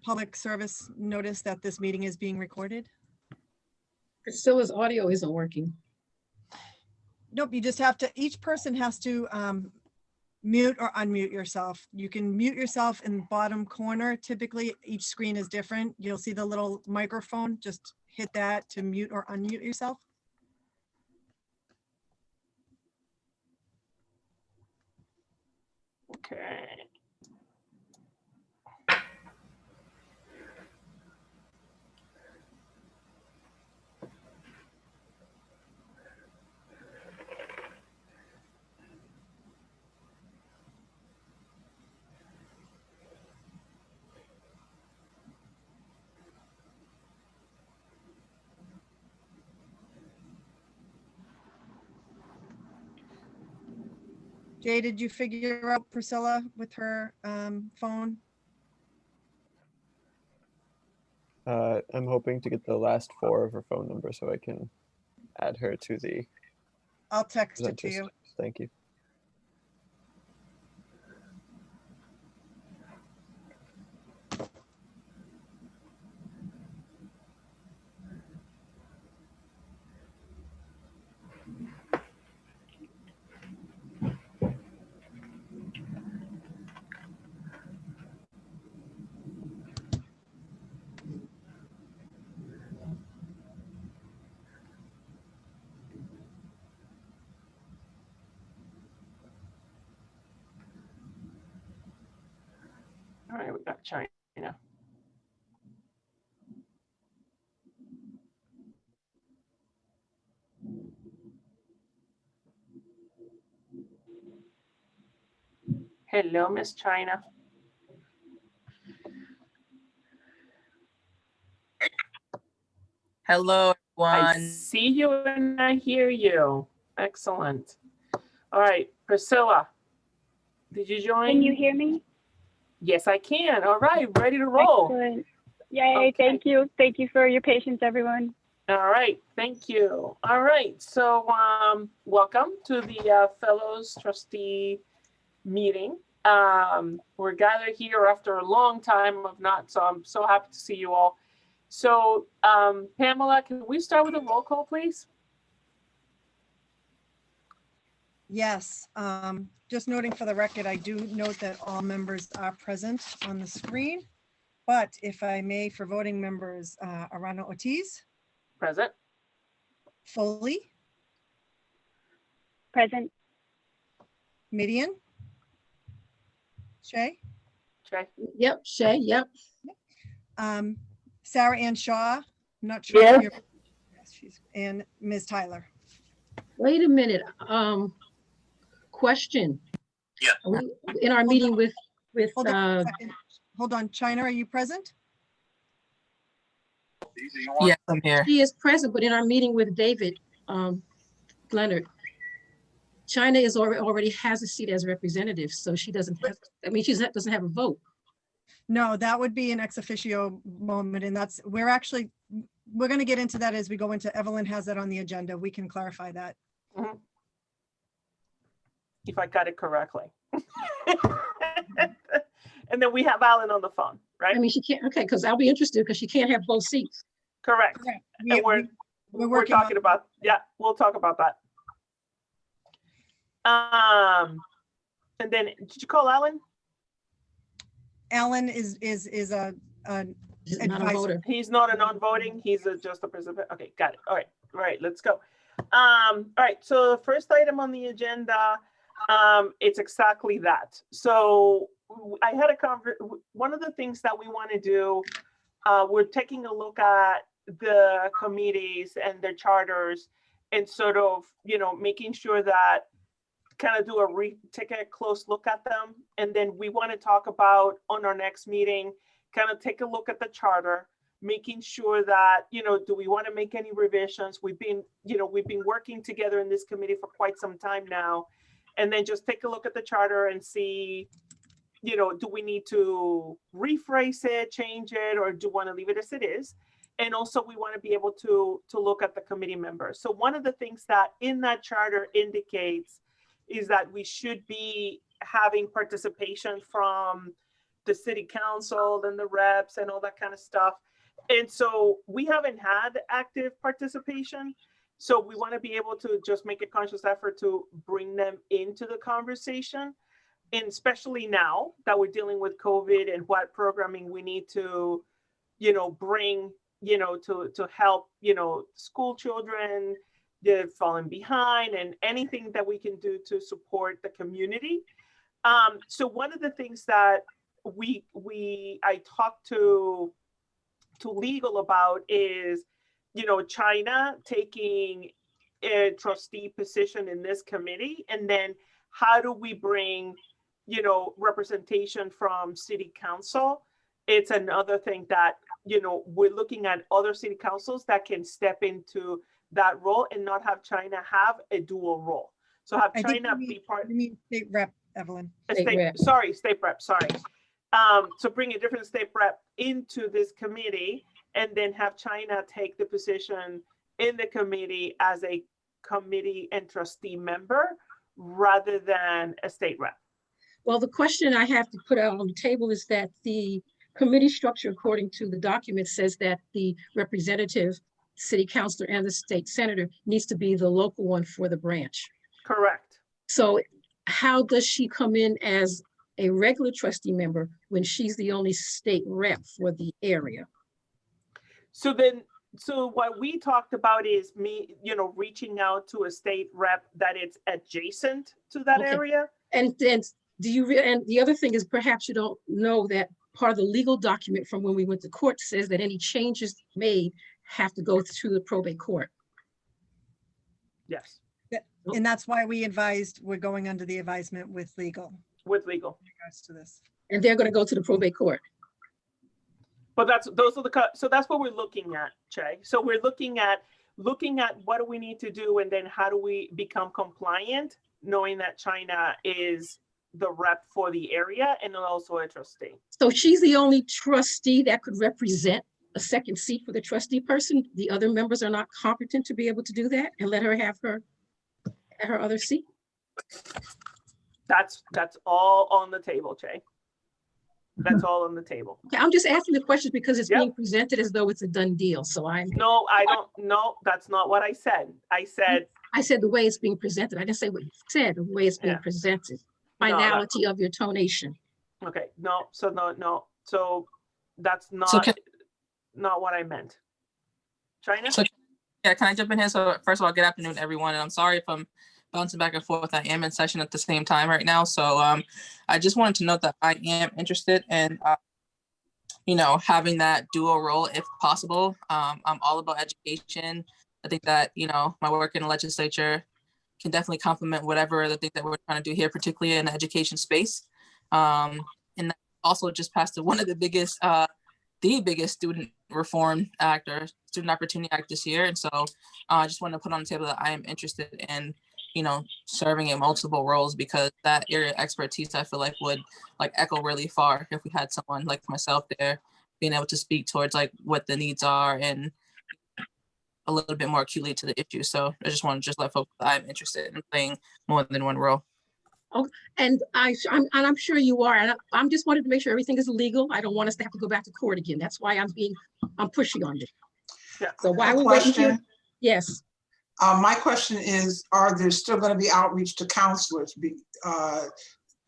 public service notice that this meeting is being recorded? Priscilla's audio isn't working. Nope, you just have to, each person has to mute or unmute yourself. You can mute yourself in the bottom corner. Typically, each screen is different. You'll see the little microphone. Just hit that to mute or unmute yourself. Okay. Jay, did you figure out Priscilla with her phone? I'm hoping to get the last 4 of her phone number so I can add her to the I'll text it to presenters. you. Thank you. All right, we got China. Hello, Miss China. Hello, I everyone. see you and I hear you. Excellent. All right, Priscilla, did you join? Can you hear me? Yes, I can. All right, ready to roll. Excellent. Yay, Okay. thank you. Thank you for your patience, everyone. All right, thank you. All right, so welcome to the Fellows Trustee meeting. We're gathered here after a long time of not, so I'm so happy to see you all. So Pamela, can we start with a roll call, please? Yes, just noting for the record, I do note that all members are present on the screen. But if I may, for voting members, Arana Ortiz, Present. Foley, Present. Midian, Shay, Jay. Yep, Shay, yep. Sarah Ann Shaw, I'm not sure. Yes. If you're, yes, she's, and Ms. Tyler. Wait a minute. Question. Yeah. Are we in our meeting with Hold on a second. Hold on, China, are you present? Yes, I'm here. she is present, but in our meeting with David Leonard, China is already has a seat as representative, so she doesn't have, I mean, she doesn't have a vote. No, that would be an ex officio moment, and that's, we're going to get into that as we go into, Evelyn has that on the agenda. We can clarify that. Mhm. If I got it correctly. And then we have Alan on the phone, right? I mean, she can't, okay, because I'll be interested because she can't have both seats. Correct. Correct. And we're working on- talking about, yeah, we'll talk about that. And then did you call Alan? Alan is a She's not a advisor. voter. He's not a non-voting, he's just a participant. Okay, got it. All right, let's go. All right, so the first item on the agenda, it's exactly that. So I had one of the things that we want to do, we're taking a look at the committees and their charters and sort of, making sure that kind of take a close look at them. And then we want to talk about on our next meeting, kind of take a look at the charter, making sure that, do we want to make any revisions? We've been working together in this committee for quite some time now. And then just take a look at the charter and see, do we need to rephrase it, change it, or do we want to leave it as it is? And also we want to be able to look at the committee members. So one of the things that in that charter indicates is that we should be having participation from the city council and the reps and all that kind of stuff. And so we haven't had active participation. So we want to be able to just make a conscious effort to bring them into the conversation. And especially now that we're dealing with COVID and what programming we need to, bring, to help, school children, they're falling behind, and anything that we can do to support the community. So one of the things that I talked to legal about is, China taking a trustee position in this committee, and then how do we bring, representation from city council? It's another thing that, we're looking at other city councils that can step into that role and not have China have a dual role. So have I think China be part. You mean state rep, Evelyn. State rep. State rep, sorry. So bring a different state rep into this committee, and then have China take the position in the committee as a committee and trustee member rather than a state rep. Well, the question I have to put out on the table is that the committee structure, according to the document, says that the representative, city councilor, and the state senator needs to be the local one for the branch. Correct. So how does she come in as a regular trustee member when she's the only state rep for the area? So what we talked about is me, reaching out to a state rep that it's adjacent to that area. And then and the other thing is, perhaps you don't know that part of the legal document from when we went to court says that any changes made have to go through the probate court. Yes. And that's why we advised, we're going under the advisement with legal. With legal. In regards to this. And they're going to go to the probate court. But so that's what we're looking at, Che. So we're looking at what do we need to do, and then how do we become compliant, knowing that China is the rep for the area and also a trustee. So she's the only trustee that could represent a second seat for the trustee person. The other members are not competent to be able to do that and let her have her other seat. That's all on the table, Che. That's all on the table. Okay, I'm just asking the questions because it's being presented as though it's a done deal. So No, I don't know. That's not what I said. I said the way it's being presented. I didn't say what you said, the way it's being presented. Finality of your tonation. Okay, no, so that's not not what I meant. China? So, yeah, can I jump in here? So first of all, good afternoon, everyone. And I'm sorry if I'm bouncing back and forth. I am in session at the same time right now. So I just wanted to note that I am interested in, having that dual role if possible. I'm all about education. I think that, my work in the legislature can definitely complement whatever the thing that we're trying to do here, particularly in the education space. And that also just passed one of the biggest student reform act or student opportunity act this year. And so I just want to put on the table that I am interested in, serving in multiple roles, because that area of expertise I feel like would echo really far if we had someone like myself there being able to speak towards what the needs are and a little bit more acutely to the issue. So I just want to let folks know I'm interested in playing more than one role. Oh, and I'm sure you are. And I'm just wanted to make sure everything is legal. I don't want us to have to go back to court again. That's why I'm pushing on this. Yeah. So why we're waiting here? Yes. My question is, are there still going to be outreach to counselors?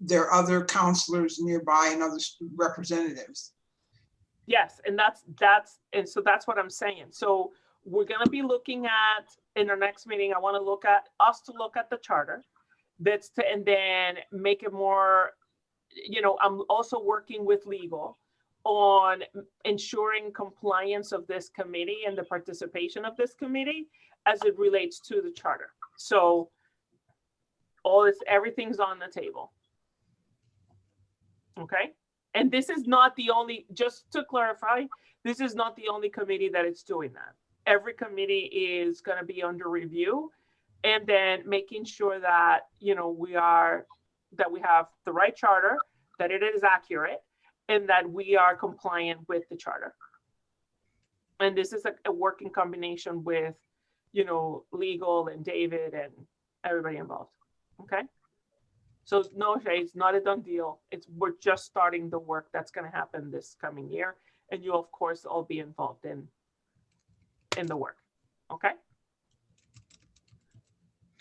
There are other counselors nearby and other representatives. Yes, and that's what I'm saying. So we're going to be looking at, in our next meeting, I want to look at the charter. And then make it more, I'm also working with legal on ensuring compliance of this committee and the participation of this committee as it relates to the charter. So everything's on the table. Okay. And this is not the only, just to clarify, this is not the only committee that is doing that. Every committee is going to be under review, and then making sure that, we have the right charter, that it is accurate, and that we are compliant with the charter. And this is a working combination with, legal and David and everybody involved. Okay. So no, Shay, it's not a done deal. We're just starting the work that's going to happen this coming year, and you, of course, all be involved in the work. Okay.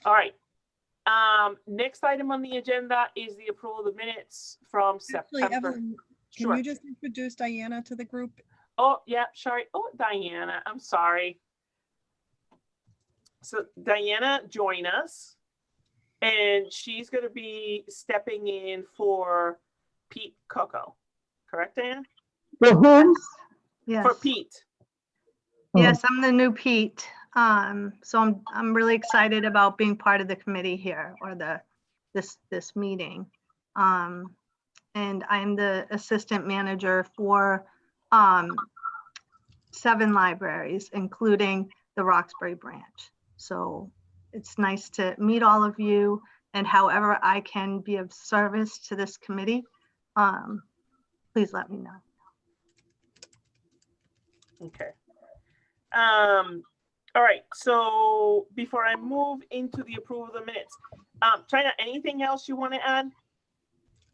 All right. Next item on the agenda is the approval of the minutes from Actually, September. Evelyn, can Sure. you just introduce Diana to the group? Oh, yeah, sorry. Oh, Diana, I'm sorry. So Diana joined us, and she's going to be stepping in for Pete Coco. Correct, Diana? For whom? Yes. For Pete. Yes, I'm the new Pete. So I'm really excited about being part of the committee here, or this meeting. And I'm the assistant manager for 7 libraries, including the Roxbury branch. So it's nice to meet all of you, and however I can be of service to this committee, please let me know. Okay. All right. So before I move into the approval of the minutes, China, anything else you want to add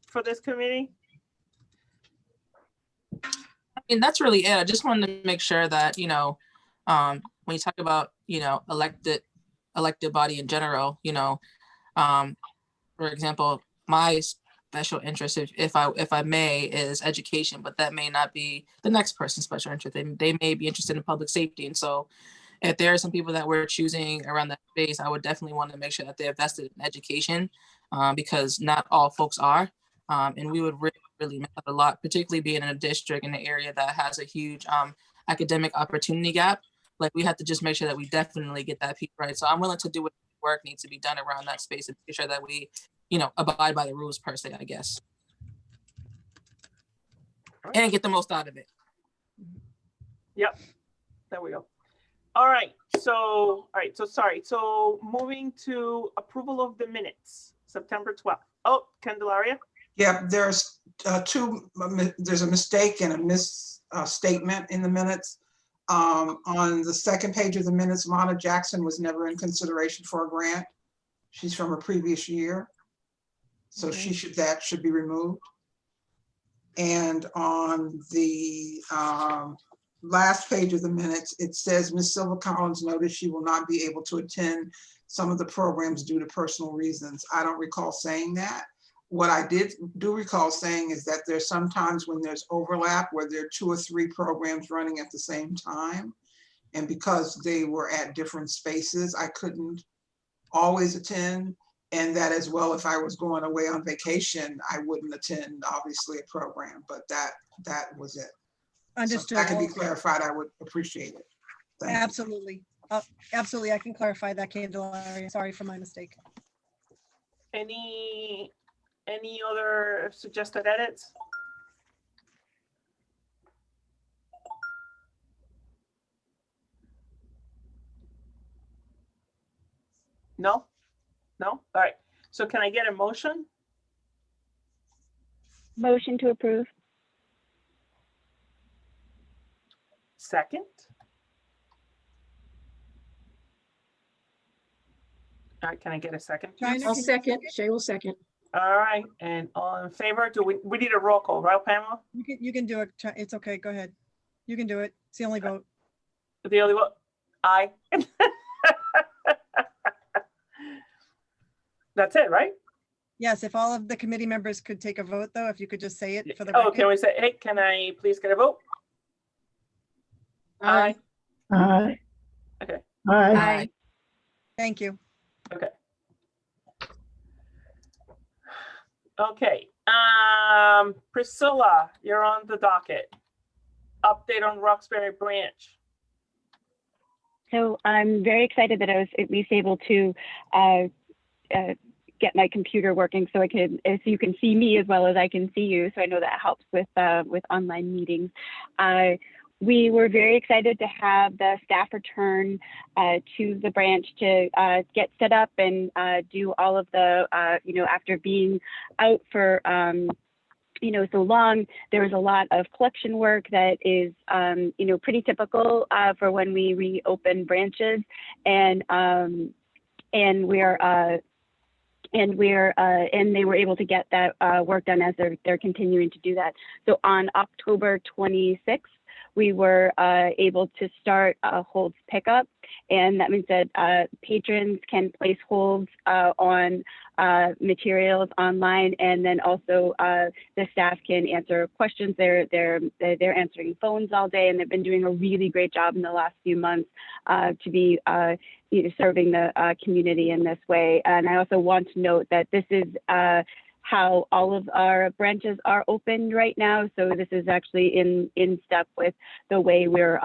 for this committee? I mean, that's really it. I just wanted to make sure that, you know, when you talk about, you know, elected body in general, you know, for example, my special interest, if I may, is education, but that may not be the next person's special interest. They may be interested in public safety. And so if there are some people that we're choosing around that space, I would definitely want to make sure that they're vested in education, because not all folks are. And we would really miss out a lot, particularly being in a district in an area that has a huge academic opportunity gap. Like, we have to just make sure that we definitely get that piece right. So I'm willing to do what work needs to be done around that space and make sure that we, you know, abide by the rules per se, I guess. And get the most out of it. Yep. There we go. All right. So sorry. So moving to approval of the minutes, September 12th. Oh, Candelaria. Yeah, there's there's a mistake and a misstatement in the minutes. On the second page of the minutes, Lana Jackson was never in consideration for a grant. She's from a previous year. So that should be removed. And on the last page of the minutes, it says Ms. Silva Collins noted she will not be able to attend some of the programs due to personal reasons. I don't recall saying that. What I do recall saying is that there's sometimes when there's overlap where there are 2 or 3 programs running at the same time. And because they were at different spaces, I couldn't always attend. And that as well, if I was going away on vacation, I wouldn't attend, obviously, a program, but that was it. Understood. So if that can be clarified, I would appreciate it. Thank you. Absolutely. Absolutely. I can clarify that, Candelaria. Sorry for my mistake. Any other suggested edits? No? No? All right. So can I get a motion? Motion to approve. Second? All right, can I get a second, please? China, I'll can you second, Shay will second. All right, and all in favor? Do we need a roll call, right, Pamela? You can do it. It's okay. Go ahead. You can do it. It's the only vote. The only vote? Aye. That's it, right? Yes, if all of the committee members could take a vote, though, if you could just say it for the Oh, record. can we say, hey, can I please get a vote? Aye. Aye. Okay. Aye. Aye. Thank you. Okay. Okay. Priscilla, you're on the docket. Update on Roxbury branch. So I'm very excited that I was at least able to get my computer working so so you can see me as well as I can see you. So I know that helps with online meetings. We were very excited to have the staff return to the branch to get set up and do all of the, after being out for, so long, there was a lot of collection work that is, pretty typical for when we reopen branches. And we are and they were able to get that work done as they're continuing to do that. So on October 26th, we were able to start holds pickup, and that means that patrons can place holds on materials online, and then also the staff can answer questions. They're answering phones all day, and they've been doing a really great job in the last few months to be serving the community in this way. And I also want to note that this is how all of our branches are open right now. So this is actually in step with the way we're,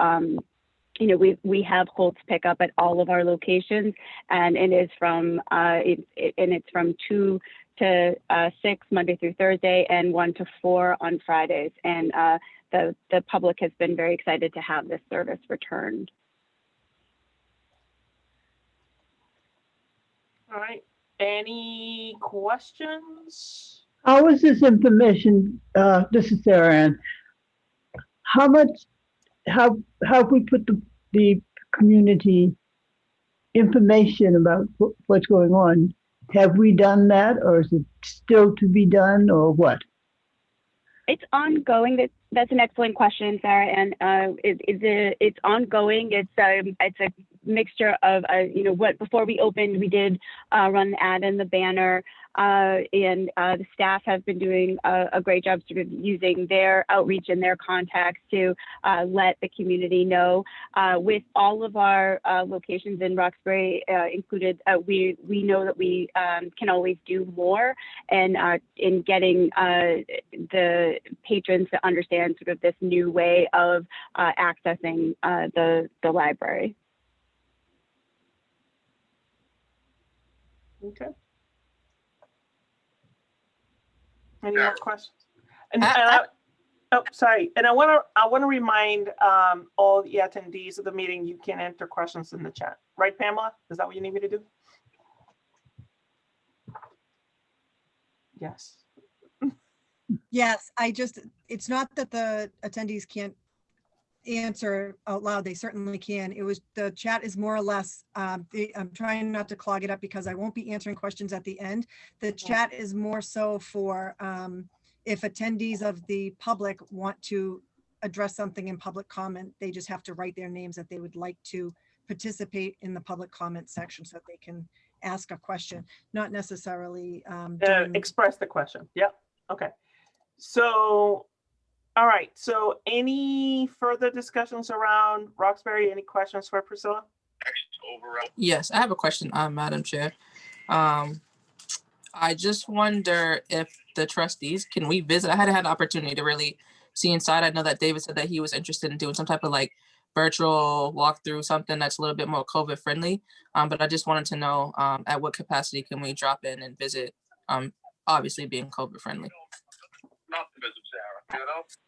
we have holds pick up at all of our locations, and it is from it's from 2 to 6 Monday through Thursday, and 1 to 4 on Fridays. And the public has been very excited to have this service returned. All right. Any questions? How is this information, this is Sarah Ann, how have we put the community information about what's going on? Have we done that, or is it still to be done, or what? It's ongoing. That's an excellent question, Sarah. And it's ongoing. It's a mixture of what before we opened, we did run the ad and the banner, and the staff have been doing a great job sort of using their outreach and their contacts to let the community know. With all of our locations in Roxbury included, we know that we can always do more, and in getting the patrons to understand sort of this new way of accessing the library. Okay. Any more questions? And oh, sorry. And I want to remind all the attendees of the meeting, you can enter questions in the chat, right, Pamela? Is that what you need me to do? Yes. Yes, it's not that the attendees can't answer out loud. They certainly can. The chat is more or less, I'm trying not to clog it up because I won't be answering questions at the end. The chat is more so for if attendees of the public want to address something in public comment, they just have to write their names that they would like to participate in the public comment section so that they can ask a question, not necessarily express the question. Yep. Okay. So, all right. So any further discussions around Roxbury? Any questions for Priscilla? Yes, I have a question, Madam Chair. I just wonder if the trustees, can we visit? I hadn't had the opportunity to really see inside. I know that David said that he was interested in doing some type of like virtual walkthrough, something that's a little bit more COVID friendly. But I just wanted to know at what capacity can we drop in and visit, obviously being COVID friendly.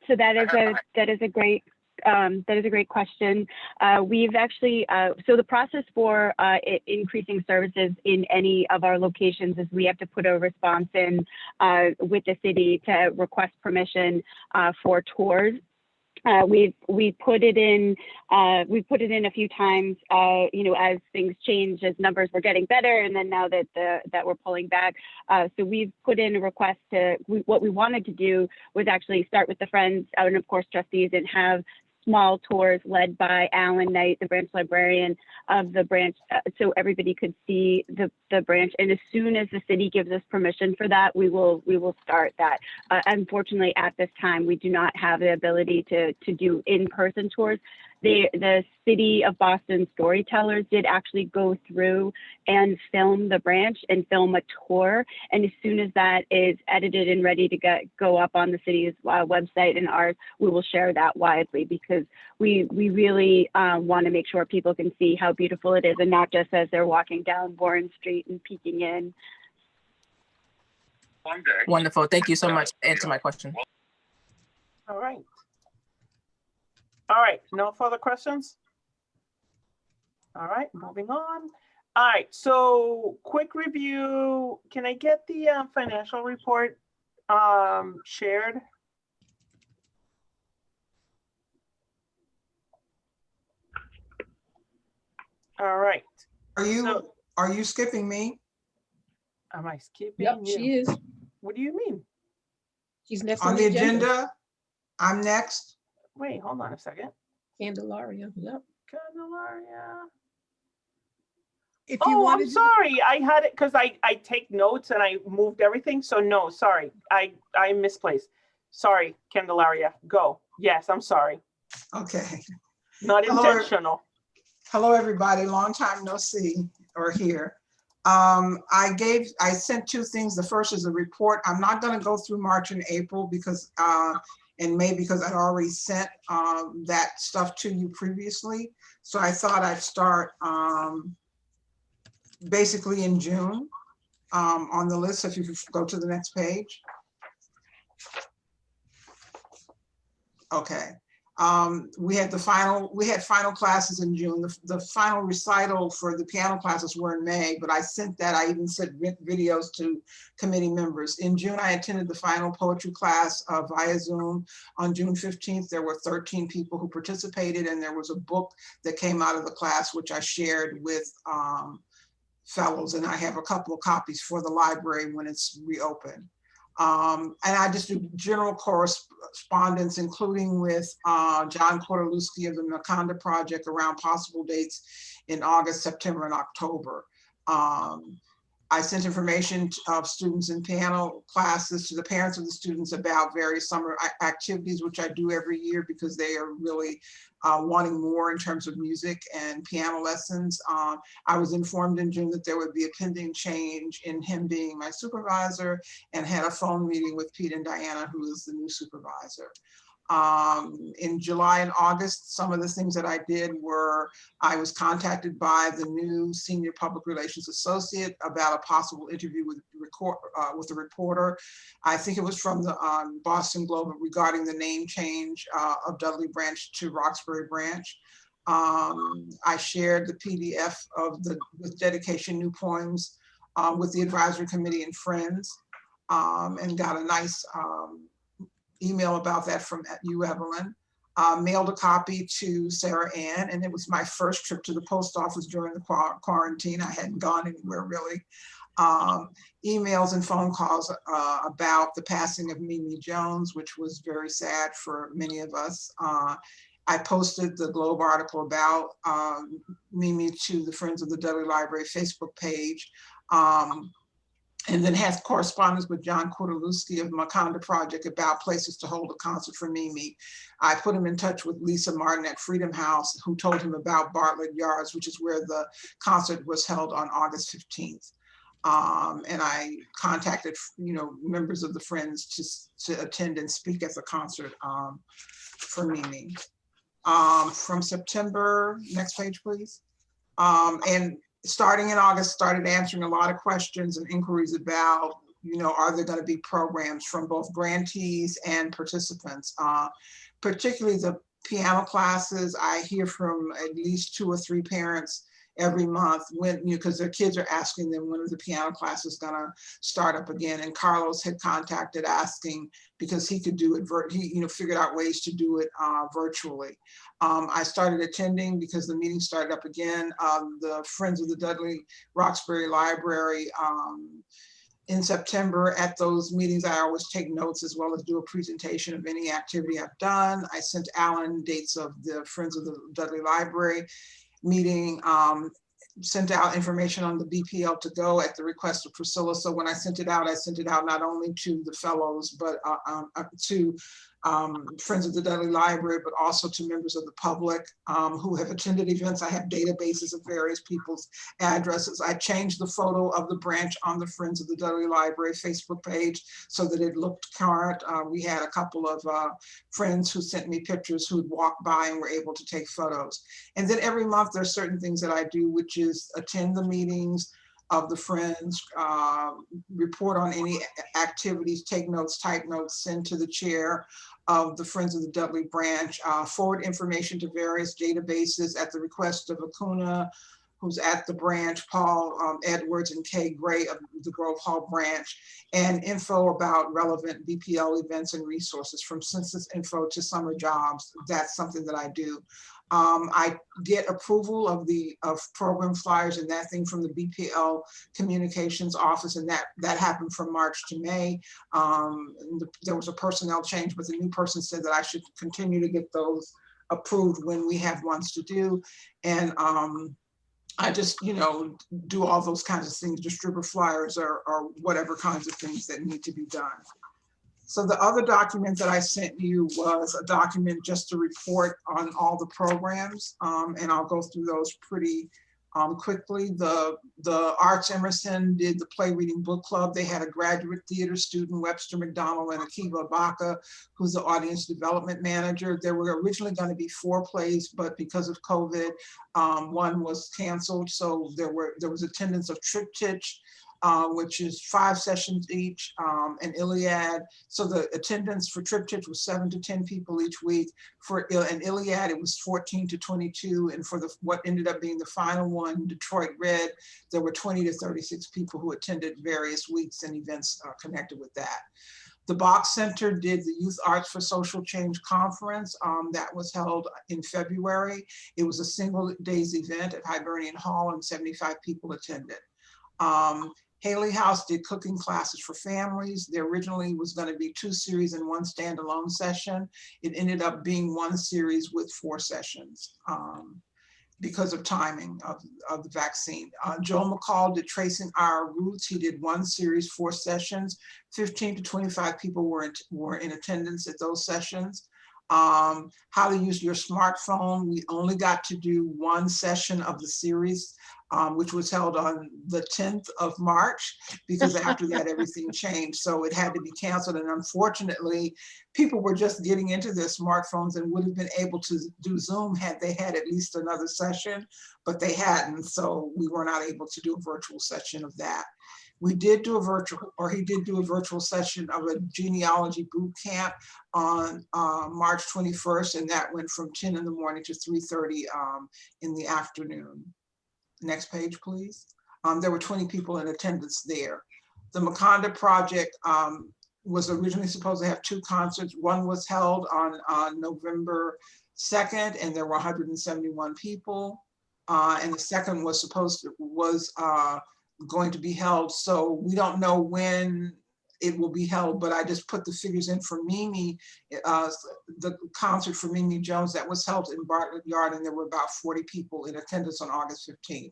So that is a great question. We've actually, so the process for increasing services in any of our locations is we have to put a response in with the city to request permission for tours. We put it in a few times, as things change, as numbers were getting better, and then now that we're pulling back. So we've put in a request what we wanted to do was actually start with the Friends and of course trustees and have small tours led by Alan Knight, the branch librarian of the branch, so everybody could see the branch. And as soon as the city gives us permission for that, we will start that. Unfortunately, at this time, we do not have the ability to do in-person tours. The City of Boston storytellers did actually go through and film the branch and film a tour. And as soon as that is edited and ready to go up on the city's website and ours, we will share that widely, because we really want to make sure people can see how beautiful it is, and not just as they're walking down Warren Street and peeking in. Wonderful. Thank you so much for answering my question. All right. All right, no further questions? All right, moving on. All right, so quick review. Can I get the financial report shared? All right. Are you skipping me? Am I skipping Yep, you? she is. What do you mean? She's next On the agenda, I'm next. Wait, hold on a second. Candelaria, yep. Candelaria. If you Oh, wanted I'm to, sorry. I had it because I take notes and I moved everything. So no, sorry. I misplaced. Sorry, Candelaria. Go. Yes, I'm sorry. Okay. Not Hello, intentional. Hello, everybody. Long time no see or hear. I sent two things. The first is a report. I'm not going to go through March and April because and May because I'd already sent that stuff to you previously. So I thought I'd start basically in June on the list. If you could go to the next page. Okay. We had final classes in June. The final recital for the piano classes were in May, but I sent that. I even sent videos to committee members. In June, I attended the final poetry class via Zoom. On June 15th, there were 13 people who participated, and there was a book that came out of the class, which I shared with fellows, and I have a couple of copies for the library when it's reopened. And I just do general correspondence, including with John Kordaluski of the Maconda Project around possible dates in August, September, and October. I sent information of students in piano classes to the parents of the students about various summer activities, which I do every year because they are really wanting more in terms of music and piano lessons. I was informed in June that there would be a pending change in him being my supervisor, and had a phone meeting with Pete and Diana, who is the new supervisor. In July and August, some of the things that I did were, I was contacted by the new senior public relations associate about a possible interview with a reporter. I think it was from the Boston Globe regarding the name change of Dudley Branch to Roxbury Branch. I shared the PDF of the with dedication new poems with the advisory committee and friends, and got a nice email about that from you, Evelyn. Mailed a copy to Sarah Ann, and it was my first trip to the post office during the quarantine. I hadn't gone anywhere really. Emails and phone calls about the passing of Mimi Jones, which was very sad for many of us. I posted the Globe article about Mimi to the Friends of the Dudley Library Facebook page. And then has correspondence with John Kordaluski of Maconda Project about places to hold a concert for Mimi. I put him in touch with Lisa Martin at Freedom House, who told him about Bartlett Yards, which is where the concert was held on August 15th. And I contacted, members of the Friends to attend and speak at the concert for Mimi. From September, next page, please. And starting in August, started answering a lot of questions and inquiries about, are there going to be programs from both grantees and participants, particularly the piano classes. I hear from at least 2 or 3 parents every month when, because their kids are asking them when are the piano classes going to start up again. And Carlos had contacted asking because he could do it, he figured out ways to do it virtually. I started attending because the meeting started up again. The Friends of the Dudley Roxbury Library in September. At those meetings, I always take notes as well as do a presentation of any activity I've done. I sent Alan dates of the Friends of the Dudley Library meeting, sent out information on the BPL to go at the request of Priscilla. So when I sent it out not only to the fellows, but to Friends of the Dudley Library, but also to members of the public who have attended events. I have databases of various people's addresses. I changed the photo of the branch on the Friends of the Dudley Library Facebook page so that it looked current. We had a couple of friends who sent me pictures who'd walked by and were able to take photos. And then every month there's certain things that I do, which is attend the meetings of the Friends, report on any activities, take notes, type notes, send to the chair of the Friends of the Dudley Branch, forward information to various databases at the request of Acuna, who's at the branch, Paul Edwards and Kay Gray of the Grove Hall branch, and info about relevant BPL events and resources from census info to summer jobs. That's something that I do. I get approval of program flyers and that thing from the BPL communications office, and that happened from March to May. There was a personnel change, but the new person said that I should continue to get those approved when we have ones to do. And I just, do all those kinds of things, distribute flyers or whatever kinds of things that need to be done. So the other document that I sent you was a document just to report on all the programs. And I'll go through those pretty quickly. The Arts Emerson did the Play Reading Book Club. They had a graduate theater student, Webster McDonald, and Akiva Baca, who's the audience development manager. There were originally going to be 4 plays, but because of COVID, one was canceled. So there was attendance of Triptych, which is 5 sessions each, and Iliad. So the attendance for Triptych was 7 to 10 people each week. For an Iliad, it was 14 to 22. And for what ended up being the final one, Detroit Red, there were 20 to 36 people who attended various weeks and events connected with that. The Bach Center did the Youth Arts for Social Change Conference that was held in February. It was a single days event at Hibernian Hall and 75 people attended. Haley House did cooking classes for families. There originally was going to be 2 series and 1 standalone session. It ended up being 1 series with 4 sessions because of timing of the vaccine. Joel McCall did Tracing Our Roots. He did 1 series, 4 sessions. 15 to 25 people were in attendance at those sessions. How to use your smartphone. We only got to do 1 session of the series, which was held on the 10th of March, because after that, everything changed. So it had to be canceled. And unfortunately, people were just getting into their smartphones and would have been able to do Zoom had they had at least another session, but they hadn't. So we were not able to do a virtual session of that. We did do a virtual, or he did do a virtual session of a genealogy boot camp on March 21st, and that went from 10 in the morning to 3:30 in the afternoon. Next page, please. There were 20 people in attendance there. The Maconda Project was originally supposed to have 2 concerts. One was held on November 2nd, and there were 171 people. And the second was going to be held. So we don't know when it will be held, but I just put the figures in for Mimi, the concert for Mimi Jones that was held in Bartlett Yard, and there were about 40 people in attendance on August 15th.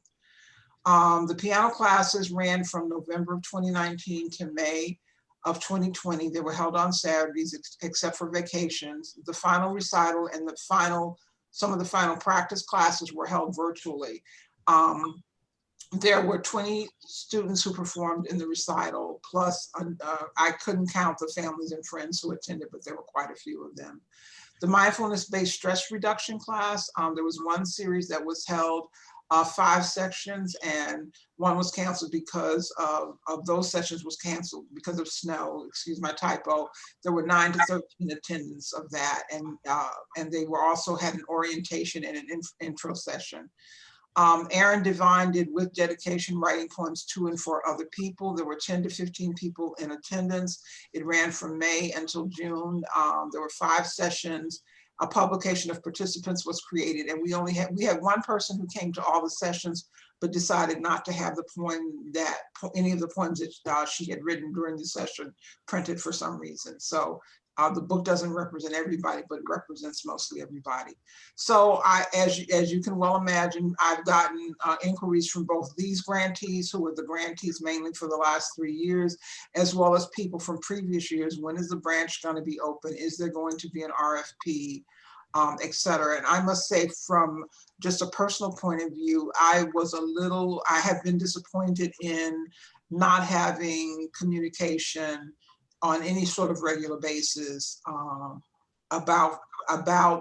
The piano classes ran from November of 2019 to May of 2020. They were held on Saturdays except for vacations. The final recital and some of the final practice classes were held virtually. There were 20 students who performed in the recital, plus I couldn't count the families and friends who attended, but there were quite a few of them. The mindfulness-based stress reduction class, there was 1 series that was held, 5 sections, and 1 was canceled because of those sessions was canceled because of snow, excuse my typo. There were 9 to 13 attendance of that, and they were also had an orientation and an intro session. Aaron Devine did With Dedication writing poems to and for other people. There were 10 to 15 people in attendance. It ran from May until June. There were 5 sessions. A publication of participants was created, and we had 1 person who came to all the sessions, but decided not to have any of the poems that she had written during the session printed for some reason. So the book doesn't represent everybody, but it represents mostly everybody. So as you can well imagine, I've gotten inquiries from both these grantees, who were the grantees mainly for the last 3 years, as well as people from previous years. When is the branch going to be open? Is there going to be an RFP, et cetera? And I must say, from just a personal point of view, I have been disappointed in not having communication on any sort of regular basis about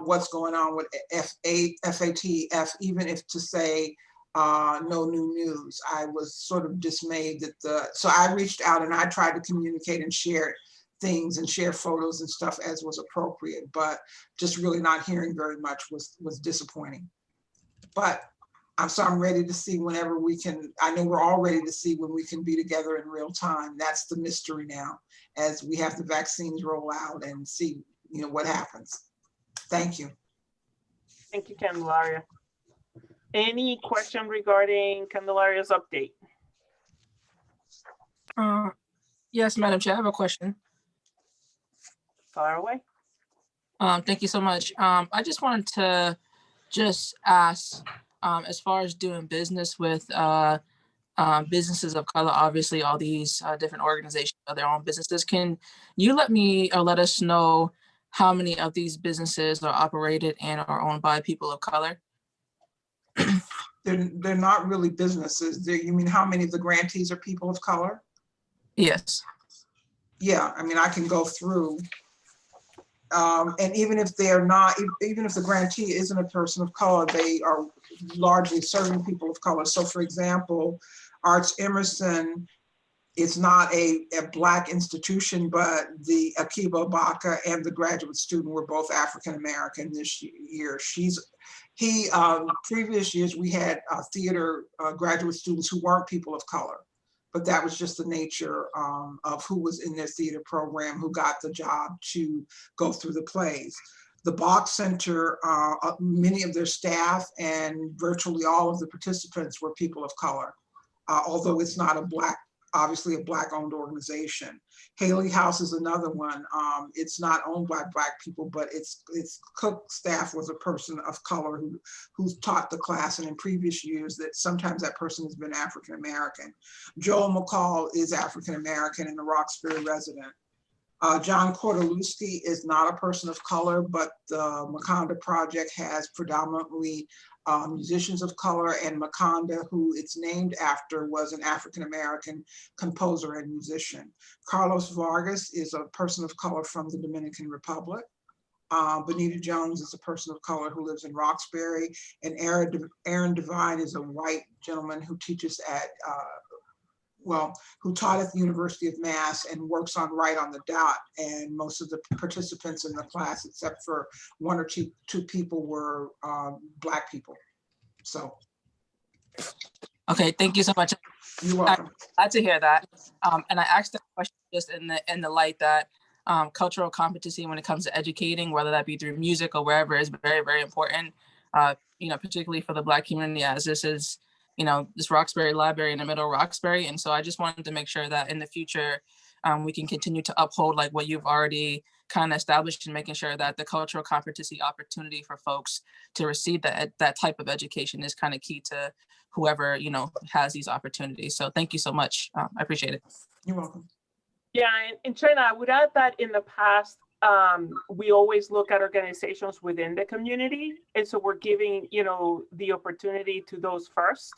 what's going on with FATF, even if to say no new news. I was sort of dismayed so I reached out and I tried to communicate and share things and share photos and stuff as was appropriate, but just really not hearing very much was disappointing. But I'm ready to see whenever we can. I know we're all ready to see when we can be together in real time. That's the mystery now, as we have the vaccines roll out and see, what happens. Thank you. Thank you, Candelaria. Any question regarding Candelaria's update? Yes, Madam Chair, I have a question. Fire away. Thank you so much. I just wanted to ask, as far as doing business with businesses of color, obviously all these different organizations have their own businesses. Can you let me or let us know how many of these businesses are operated and are owned by people of color? They're not really businesses. You mean how many of the grantees are people of color? Yes. Yeah, I mean, I can go through. And even if they're not, even if the grantee isn't a person of color, they are largely serving people of color. So for example, Arts Emerson, it's not a Black institution, but the Akiba Baka and the graduate student were both African-American this year. Previous years, we had theater graduate students who weren't people of color, but that was just the nature of who was in their theater program, who got the job to go through the plays. The Bach Center, many of their staff and virtually all of the participants were people of color, although it's not obviously a Black-owned organization. Haley House is another one. It's not owned by Black people, but its cook staff was a person of color who's taught the class, and in previous years that sometimes that person has been African-American. Joel McCall is African-American and a Roxbury resident. John Kordelewski is not a person of color, but the Makonda Project has predominantly musicians of color, and Makonda, who it's named after, was an African-American composer and musician. Carlos Vargas is a person of color from the Dominican Republic. Benita Jones is a person of color who lives in Roxbury, and Aaron Devine is a white gentleman who teaches at who taught at the University of Mass and works on Right on the Dot. And most of the participants in the class, except for one or two people, were Black people. So. Okay, thank you so much. You're welcome. Glad to hear that. And I asked that question just in the light that cultural competency when it comes to educating, whether that be through music or wherever, is very, very important. Particularly for the Black community, as this is, this Roxbury Library in the middle of Roxbury. And so I just wanted to make sure that in the future, we can continue to uphold like what you've already kind of established, and making sure that the cultural competency opportunity for folks to receive that type of education is kind of key to whoever, has these opportunities. So thank you so much. I appreciate it. You're welcome. Yeah, in China, I would add that in the past, we always look at organizations within the community. And so we're giving, the opportunity to those first.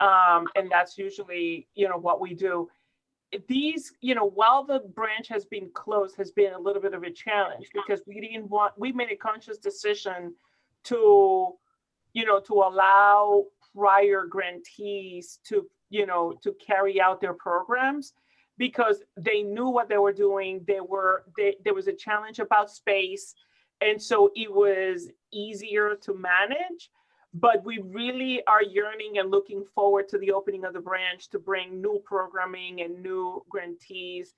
And that's usually, what we do. These, while the branch has been closed, has been a little bit of a challenge, because we made a conscious decision to allow prior grantees to carry out their programs, because they knew what they were doing. There was a challenge about space, and so it was easier to manage. But we really are yearning and looking forward to the opening of the branch to bring new programming and new grantees.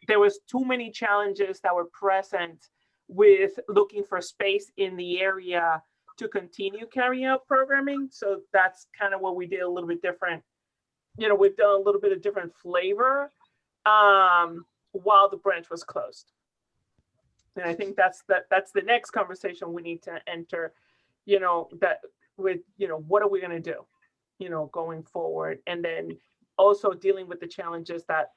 There was too many challenges that were present with looking for space in the area to continue carrying out programming. So that's kind of what we did a little bit different. We've done a little bit of different flavor while the branch was closed. And I think that's the next conversation we need to enter, that with, what are we going to do, going forward? And then also dealing with the challenges that,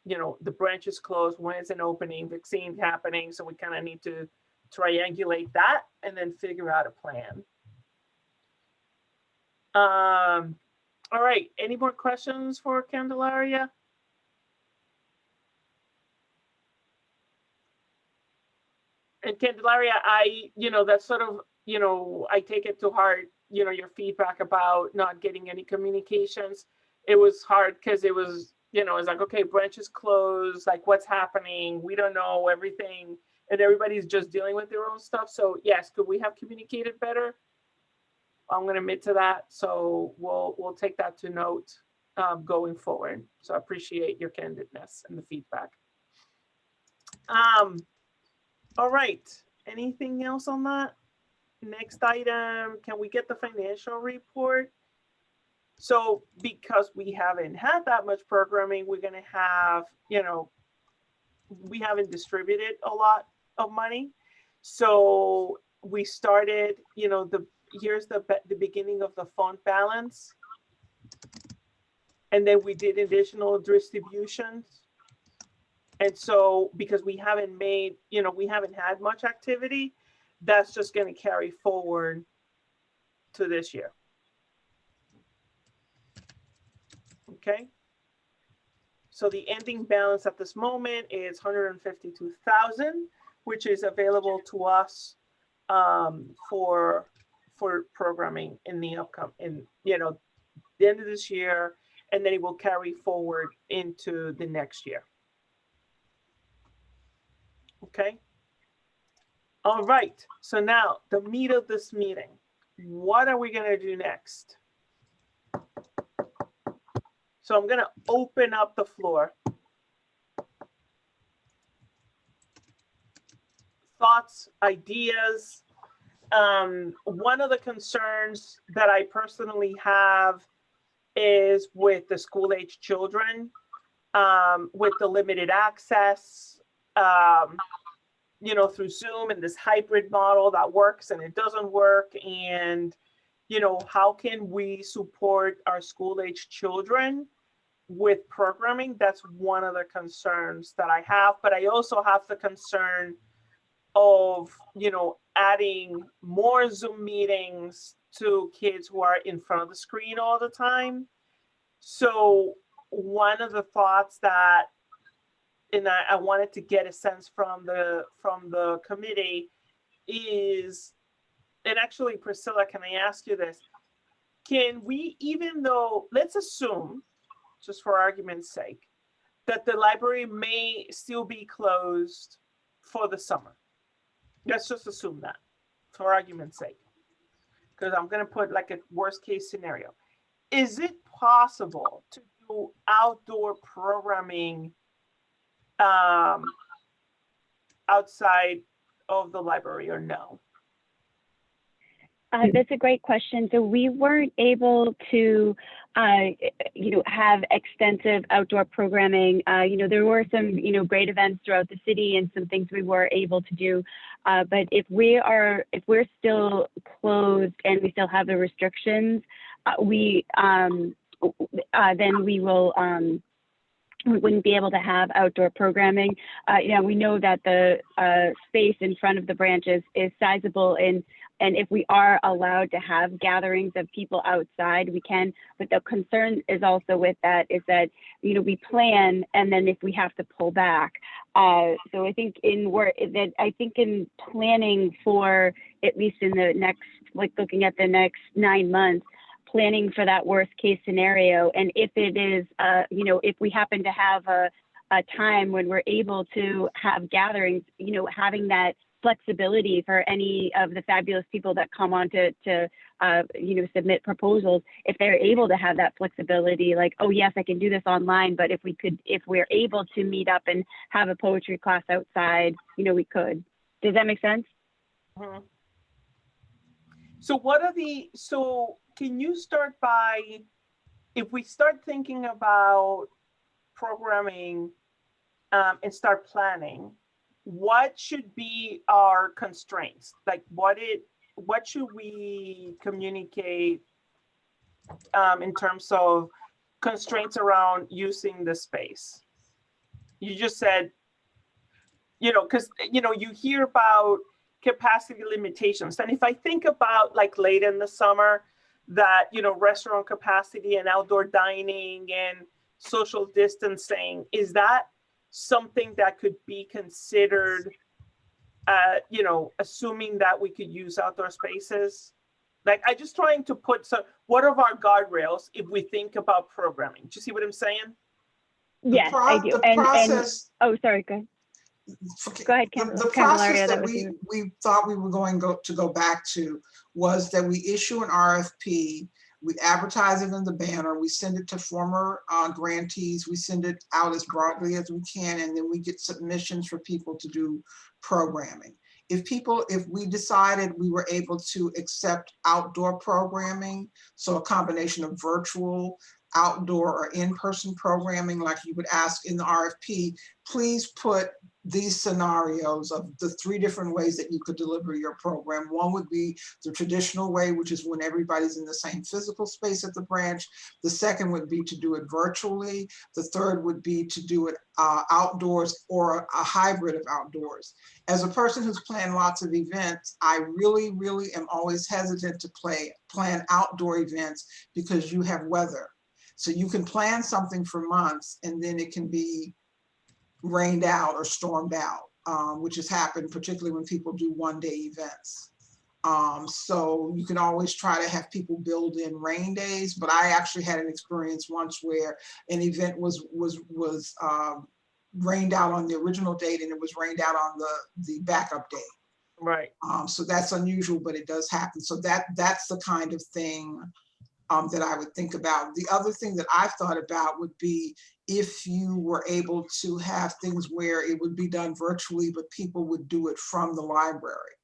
the branch is closed, when is an opening, vaccine happening. So we kind of need to triangulate that and then figure out a plan. All right, any more questions for Candelaria? And Candelaria, that's sort of, I take it to heart, your feedback about not getting any communications. It was hard because it was, it's like, okay, branch is closed, like what's happening? We don't know everything, and everybody's just dealing with their own stuff. So yes, could we have communicated better? I'm going to admit to that. So we'll take that to note going forward. So I appreciate your candidness and the feedback. All right. Anything else on that? Next item, can we get the financial report? So because we haven't had that much programming, we're going to have, you know, we haven't distributed a lot of money. So we started, you know, here's the beginning of the fund balance. And then we did additional distributions. And so because we haven't made, you know, we haven't had much activity, that's just going to carry forward to this year. Okay. So the ending balance at this moment is 152,000, which is available to us for programming in the upcoming, you know, the end of this year, and then it will carry forward into the next year. Okay. All right. So now the meat of this meeting. What are we going to do next? So I'm going to open up the floor. Thoughts, ideas. One of the concerns that I personally have is with the school age children, with the limited access, you know, through Zoom and this hybrid model that works and it doesn't work. And, you know, how can we support our school age children with programming? That's one of the concerns that I have, but I also have the concern of, you know, adding more Zoom meetings to kids who are in front of the screen all the time. So one of the thoughts that, and I wanted to get a sense from the committee is, and actually Priscilla, can I ask you this? Can we, even though, let's assume, just for argument's sake, that the library may still be closed for the summer. Let's just assume that for argument's sake, because I'm going to put like a worst case scenario. Is it possible to do outdoor programming outside of the library, or no? That's a great question. So we weren't able to, you know, have extensive outdoor programming. You know, there were some, you know, great events throughout the city and some things we were able to do. But if we're still closed and we still have the restrictions, then we wouldn't be able to have outdoor programming. You know, we know that the space in front of the branches is sizable, and if we are allowed to have gatherings of people outside, we can. But the concern is also with that is that, you know, we plan, and then if we have to pull back. So I think in planning for at least in the next, like looking at the next 9 months, planning for that worst case scenario. And if it is, you know, if we happen to have a time when we're able to have gatherings, you know, having that flexibility for any of the fabulous people that come on to you know, submit proposals, if they're able to have that flexibility, like, oh yes, I can do this online, but if we're able to meet up and have a poetry class outside, you know, we could. Does that make sense? Mm-hmm. So can you start by, if we start thinking about programming and start planning, what should be our constraints? Like what should we communicate in terms of constraints around using the space? You just said, you know, because, you know, you hear about capacity limitations. And if I think about like late in the summer, that, you know, restaurant capacity and outdoor dining and social distancing, is that something that could be considered, you know, assuming that we could use outdoor spaces? Like, I just trying to put some, what are our guardrails if we think about programming? Do you see what I'm saying? Yes, I do. And oh, sorry, go ahead. Go ahead, The process Candelaria, that was we thought we were going to go back to was that we issue an RFP, we advertise it in the banner, we send it to former grantees, we send it out as broadly as we can, and then we get submissions for people to do programming. If we decided we were able to accept outdoor programming, so a combination of virtual, outdoor, or in-person programming, like you would ask in the RFP, please put these scenarios of the 3 different ways that you could deliver your program. One would be the traditional way, which is when everybody's in the same physical space at the branch. The second would be to do it virtually. The third would be to do it outdoors, or a hybrid of outdoors. As a person who's planned lots of events, I really, really am always hesitant to plan outdoor events because you have weather. So you can plan something for months and then it can be rained out or stormed out, which has happened particularly when people do one-day events. So you can always try to have people build in rain days, but I actually had an experience once where an event was rained out on the original date and it was rained out on the backup date. Right. So that's unusual, but it does happen. So that's the kind of thing that I would think about. The other thing that I've thought about would be if you were able to have things where it would be done virtually, but people would do it from the library,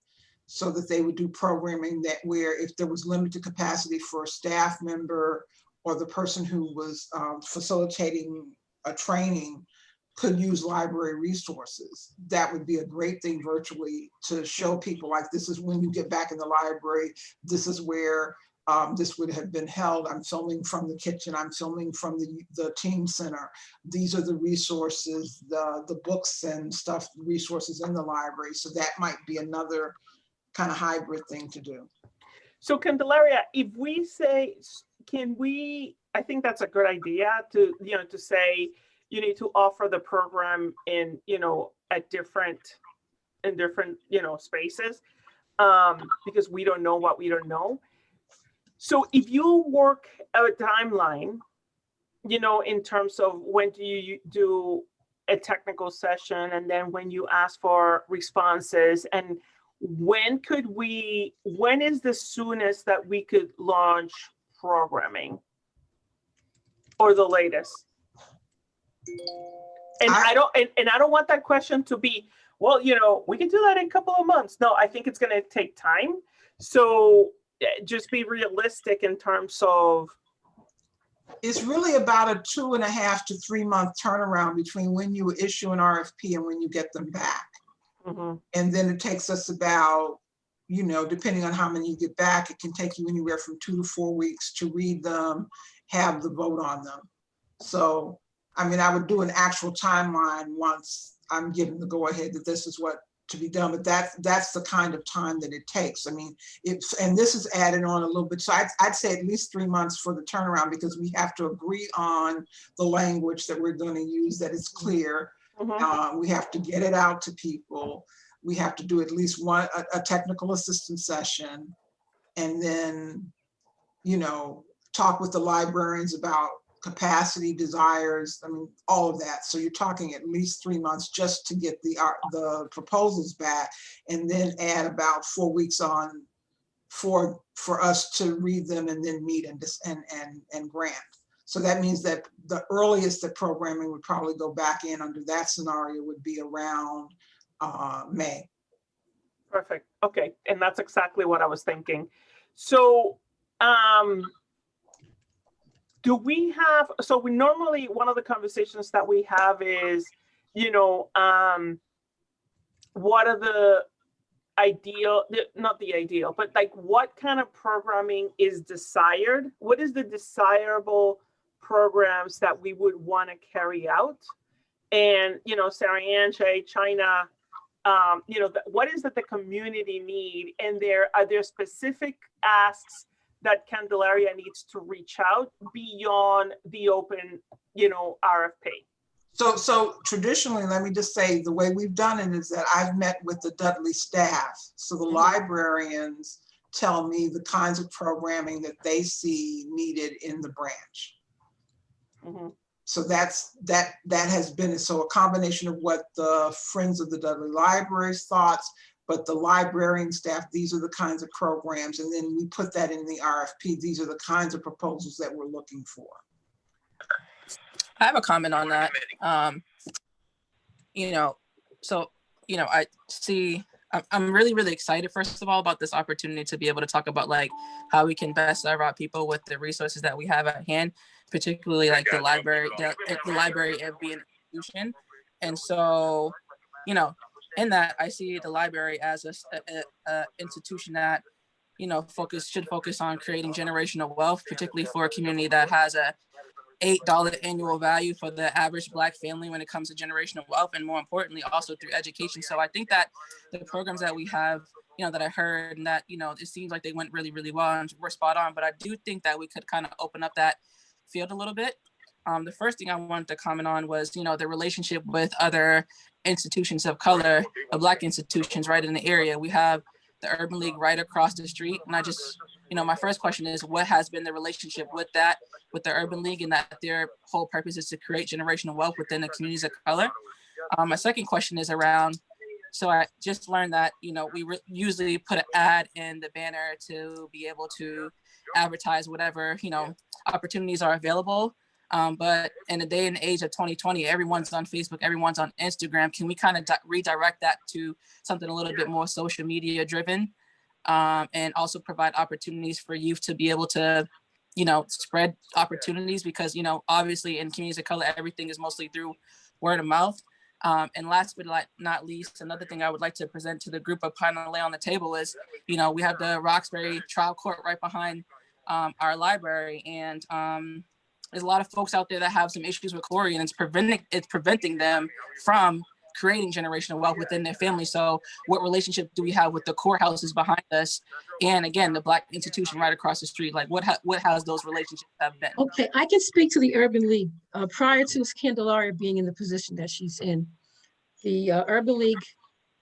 so that they would do programming that where if there was limited capacity for a staff member or the person who was facilitating a training could use library resources. That would be a great thing virtually to show people, like, this is when you get back in the library, this is where this would have been held. I'm filming from the kitchen. I'm filming from the team center. These are the resources, the books and stuff, resources in the library. So that might be another kind of hybrid thing to do. So Candelaria, if we say, I think that's a good idea to say, you need to offer the program in, at different spaces, because we don't know what we don't know. So if you work a timeline, in terms of when do you do a technical session, and then when you ask for responses, and when is the soonest that we could launch programming, or the latest? And I don't want that question to be, well, we can do that in a couple of months. No, I think it's going to take time. So just be realistic in terms of. It's really about a 2.5 to 3 month turnaround between when you issue an RFP and when you get them back. Mm-hmm. And then it takes us about, depending on how many you get back, it can take you anywhere from 2 to 4 weeks to read them, have the vote on them. So, I would do an actual timeline once I'm given the go ahead that this is what to be done, but that's the kind of time that it takes. And this is added on a little bit. So I'd say at least 3 months for the turnaround, because we have to agree on the language that we're going to use, that it's clear. Mm-hmm. We have to get it out to people. We have to do at least a technical assistance session, and then, talk with the librarians about capacity, desires, all of that. So you're talking at least 3 months just to get the proposals back, and then add about 4 weeks on for us to read them and then meet and grant. So that means that the earliest that programming would probably go back in under that scenario would be around May. Perfect. Okay. And that's exactly what I was thinking. So, we normally, one of the conversations that we have is, what are the not the ideal, but like what kind of programming is desired? What is the desirable programs that we would want to carry out? And, Sarah Ann, China, what is it the community need? And are there specific asks that Candelaria needs to reach out beyond the open, RFP? So traditionally, let me just say, the way we've done it is that I've met with the Dudley staff. So the librarians tell me the kinds of programming that they see needed in the branch. Mm-hmm. So that has been, so a combination of what the Friends of the Dudley Libraries thoughts, but the librarian staff, these are the kinds of programs. And then we put that in the RFP. These are the kinds of proposals that we're looking for. I have a comment on that. I see, I'm really, really excited, first of all, about this opportunity to be able to talk about like how we can best serve our people with the resources that we have at hand, particularly like the library of being an institution. And so, in that, I see the library as a institution that, should focus on creating generational wealth, particularly for a community that has a $8 annual value for the average Black family when it comes to generational wealth, and more importantly, also through education. So I think that the programs that we have, that I heard, and that, it seems like they went really, really well and we're spot on, but I do think that we could kind of open up that field a little bit. The first thing I wanted to comment on was, the relationship with other institutions of color, Black institutions right in the area. We have the Urban League right across the street. And I just, my first question is, what has been the relationship with the Urban League, and that their whole purpose is to create generational wealth within the communities of color? My second question is around, so I just learned that, we usually put an ad in the banner to be able to advertise whatever, opportunities are available. But in the day and age of 2020, everyone's on Facebook, everyone's on Instagram. Can we kind of redirect that to something a little bit more social media driven, and also provide opportunities for youth to be able to, spread opportunities? Because, obviously in communities of color, everything is mostly through word of mouth. And last but not least, another thing I would like to present to the group of panel lay on the table is, we have the Roxbury trial court right behind our library. And there's a lot of folks out there that have some issues with Corey, and it's preventing them from creating generational wealth within their family. So what relationship do we have with the courthouses behind us? And again, the Black institution right across the street, like what has those relationships have been? Okay, I can speak to the Urban League. Prior to Candelaria being in the position that she's in, the Urban League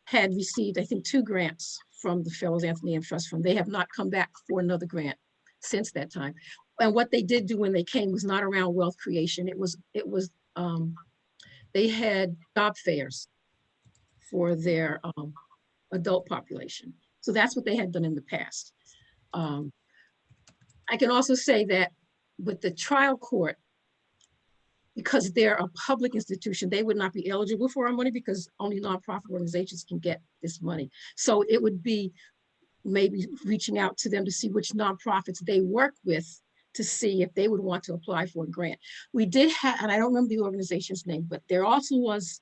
had received, I think, 2 grants from the Fellows Athenaeum Trust Fund. They have not come back for another grant since that time. And what they did do when they came was not around wealth creation. It was they had job fairs for their adult population. So that's what they had done in the past. I can also say that with the trial court, because they're a public institution, they would not be eligible for our money because only nonprofit organizations can get this money. So it would be maybe reaching out to them to see which nonprofits they work with to see if they would want to apply for a grant. We did have, and I don't remember the organization's name, but there also was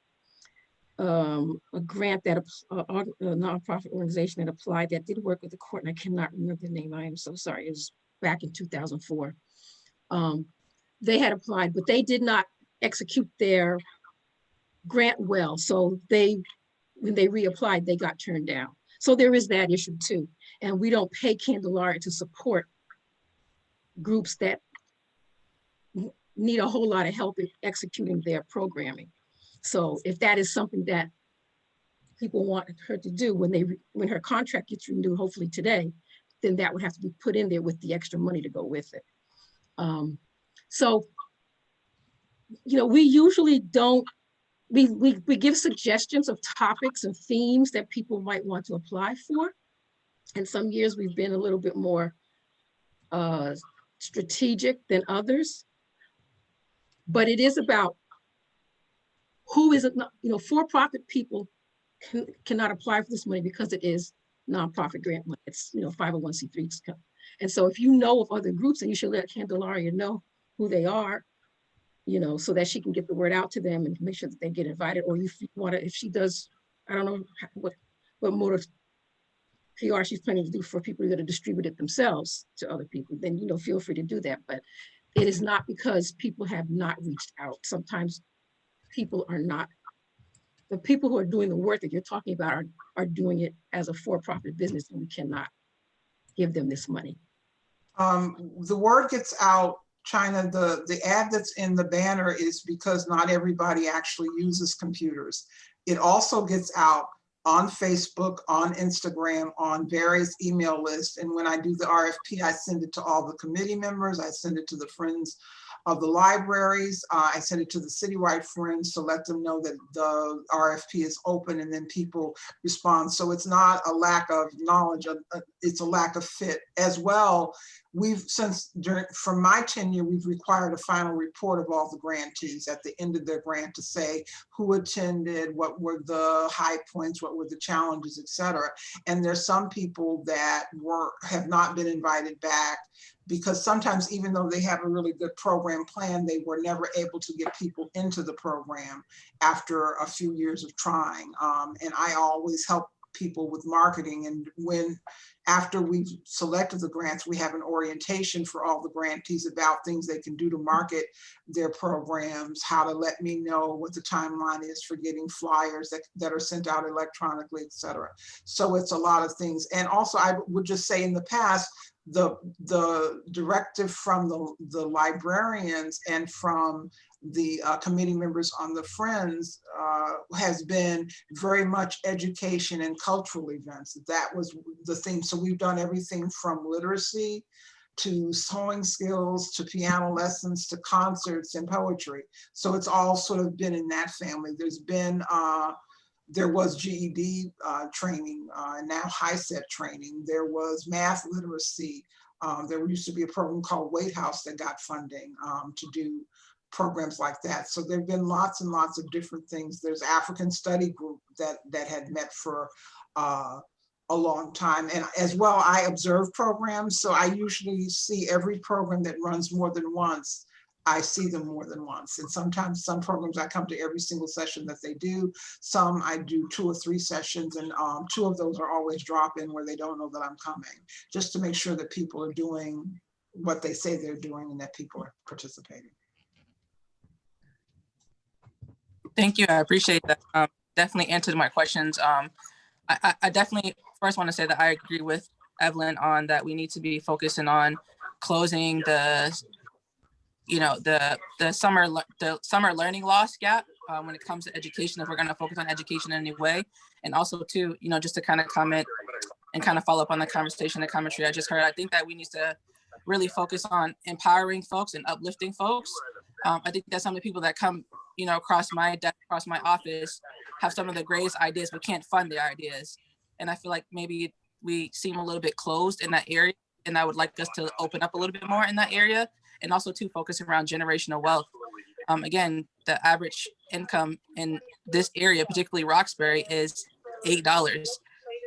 a grant that a nonprofit organization that applied that did work with the court, and I cannot remember the name. I am so sorry. It was back in 2004. They had applied, but they did not execute their grant well. So when they reapplied, they got turned down. So there is that issue too. And we don't pay Candelaria to support groups that need a whole lot of help in executing their programming. So if that is something that people want her to do when her contract gets renewed, hopefully today, then that would have to be put in there with the extra money to go with it. So, we usually don't, we give suggestions of topics and themes that people might want to apply for. And some years we've been a little bit more strategic than others. But it is about who is it, for-profit people cannot apply for this money because it is nonprofit grant money. It's 501c3. And so if you know of other groups, then you should let Candelaria know who they are, so that she can get the word out to them and make sure that they get invited. Or if she does, I don't know what mode of PR she's planning to do for people that are distributed themselves to other people, then, feel free to do that. But it is not because people have not reached out. Sometimes people are not, the people who are doing the work that you're talking about are doing it as a for-profit business, and we cannot give them this money. The word gets out, China, the ad that's in the banner is because not everybody actually uses computers. It also gets out on Facebook, on Instagram, on various email lists. And when I do the RFP, I send it to all the committee members. I send it to the Friends of the libraries. I sent it to the citywide friends to let them know that the RFP is open, and then people respond. So it's not a lack of knowledge, it's a lack of fit as well. From my tenure, we've required a final report of all the grantees at the end of their grant to say who attended, what were the high points, what were the challenges, et cetera. And there's some people that have not been invited back because sometimes even though they have a really good program plan, they were never able to get people into the program after a few years of trying. And I always help people with marketing, and after we've selected the grants, we have an orientation for all the grantees about things they can do to market their programs, how to let me know what the timeline is for getting flyers that are sent out electronically, et cetera. So it's a lot of things. And also I would just say in the past, the directive from the librarians and from the committee members on the Friends has been very much education and cultural events. That was the theme. So we've done everything from literacy to sewing skills, to piano lessons, to concerts and poetry. So it's all sort of been in that family. There was GED training, and now HiSET training. There was math literacy. There used to be a program called Weight House that got funding to do programs like that. So there've been lots and lots of different things. There's African Study Group that had met for a long time. And as well, I observe programs. So I usually see every program that runs more than once. I see them more than once. And sometimes some programs I come to every single session that they do. Some I do 2 or 3 sessions, and 2 of those are always drop-in where they don't know that I'm coming, just to make sure that people are doing what they say they're doing and that people are participating. Thank you. I appreciate that. Definitely answered my questions. I definitely first want to say that I agree with Evelyn on that we need to be focusing on closing the summer learning loss gap when it comes to education, if we're going to focus on education in any way. And also too, just to kind of comment and kind of follow up on the conversation and commentary I just heard, I think that we need to really focus on empowering folks and uplifting folks. I think that some of the people that come across my desk, across my office, have some of the greatest ideas but can't fund their ideas. And I feel like maybe we seem a little bit closed in that area, and I would like us to open up a little bit more in that area, and also to focus around generational wealth. Again, the average income in this area, particularly Roxbury, is $8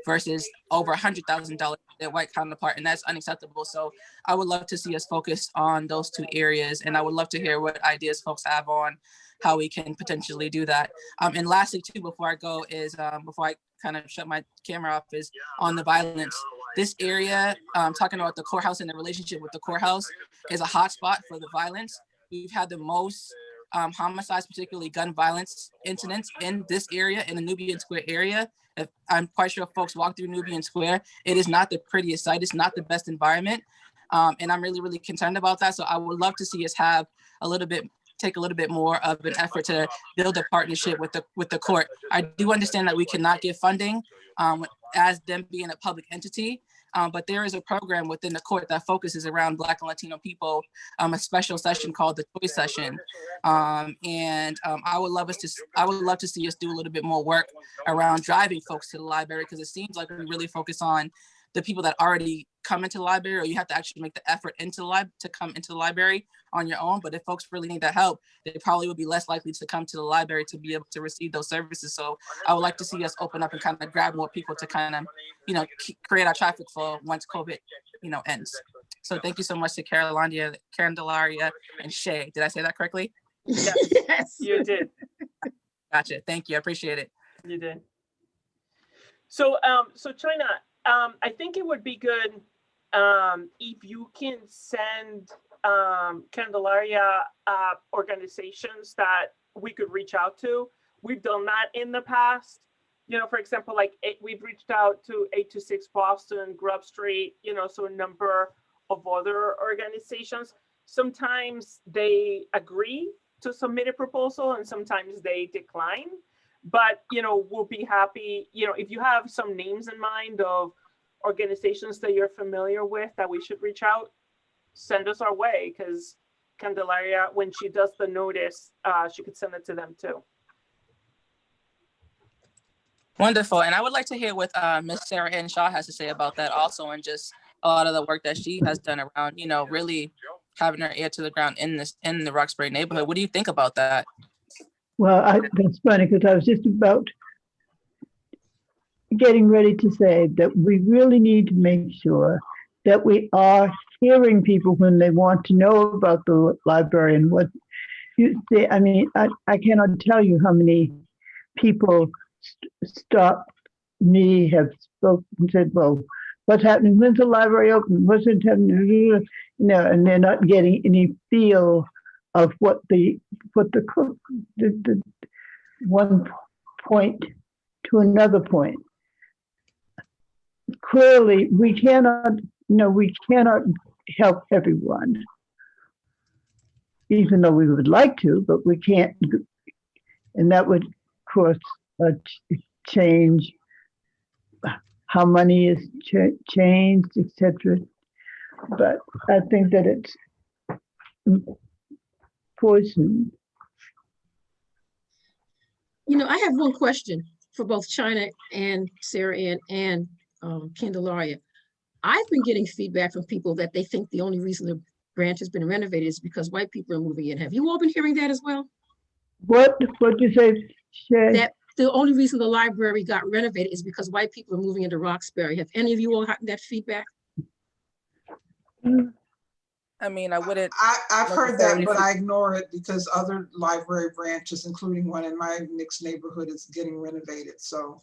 versus over $100,000 their white counterpart, and that's unacceptable. So I would love to see us focus on those 2 areas, and I would love to hear what ideas folks have on how we can potentially do that. And lastly, too, before I go, is before I kind of shut my camera off, is on the violence. This area, talking about the courthouse and the relationship with the courthouse, is a hotspot for the violence. We've had the most homicides, particularly gun violence incidents in this area, in the Nubian Square area. I'm quite sure if folks walk through Nubian Square, it is not the prettiest sight. It's not the best environment. And I'm really, really concerned about that. So I would love to see us take a little bit more of an effort to build a partnership with the court. I do understand that we cannot give funding as them being a public entity, but there is a program within the court that focuses around Black and Latino people, a special session called the Choice Session. And I would love to see us do a little bit more work around driving folks to the library, because it seems like we really focus on the people that already come into the library, or you have to actually make the effort to come into the library on your own. But if folks really need that help, they probably would be less likely to come to the library to be able to receive those services. So I would like to see us open up and kind of grab more people to kind of, create our traffic flow once COVID, ends. So thank you so much to Candelaria, and Shay. Did I say that correctly? Yes, you did. Gotcha. Thank you. I appreciate it. You did. So, China, I think it would be good if you can send Candelaria organizations that we could reach out to. We've done that in the past. For example, we've reached out to 826 Boston, Grub Street, so a number of other organizations. Sometimes they agree to submit a proposal and sometimes they decline. But, we'll be happy, if you have some names in mind of organizations that you're familiar with that we should reach out, send us our way, because, Candelaria, when she does the notice, she could send it to them too. Wonderful. And I would like to hear what Miss Sarah Ann Shaw has to say about that also, and just a lot of the work that she has done around, you know, really having her ear to the ground in the Roxbury neighborhood. What do you think about that? Well, that's funny because I was just about getting ready to say that we really need to make sure that we are hearing people when they want to know about the library and what you say. I mean, I cannot tell you how many people stop me, have spoken and said, well, what's happening? When's the library open? What's it happening? You know, and they're not getting any feel of what the one point to another point. Clearly, we cannot help everyone, even though we would like to, but we can't. And that would, of course, change how money is changed, etc. But I think that it's poison. You know, I have one question for both China and Sarah Ann and Candelaria. I've been getting feedback from people that they think the only reason the branch has been renovated is because white people are moving in. Have you all been hearing that as well? What you say, Shay? That the only reason the library got renovated is because white people are moving into Roxbury. Have any of you all gotten that feedback? I mean, I wouldn't. I've heard that, but I ignore it because other library branches, including one in my mixed neighborhood, is getting renovated. So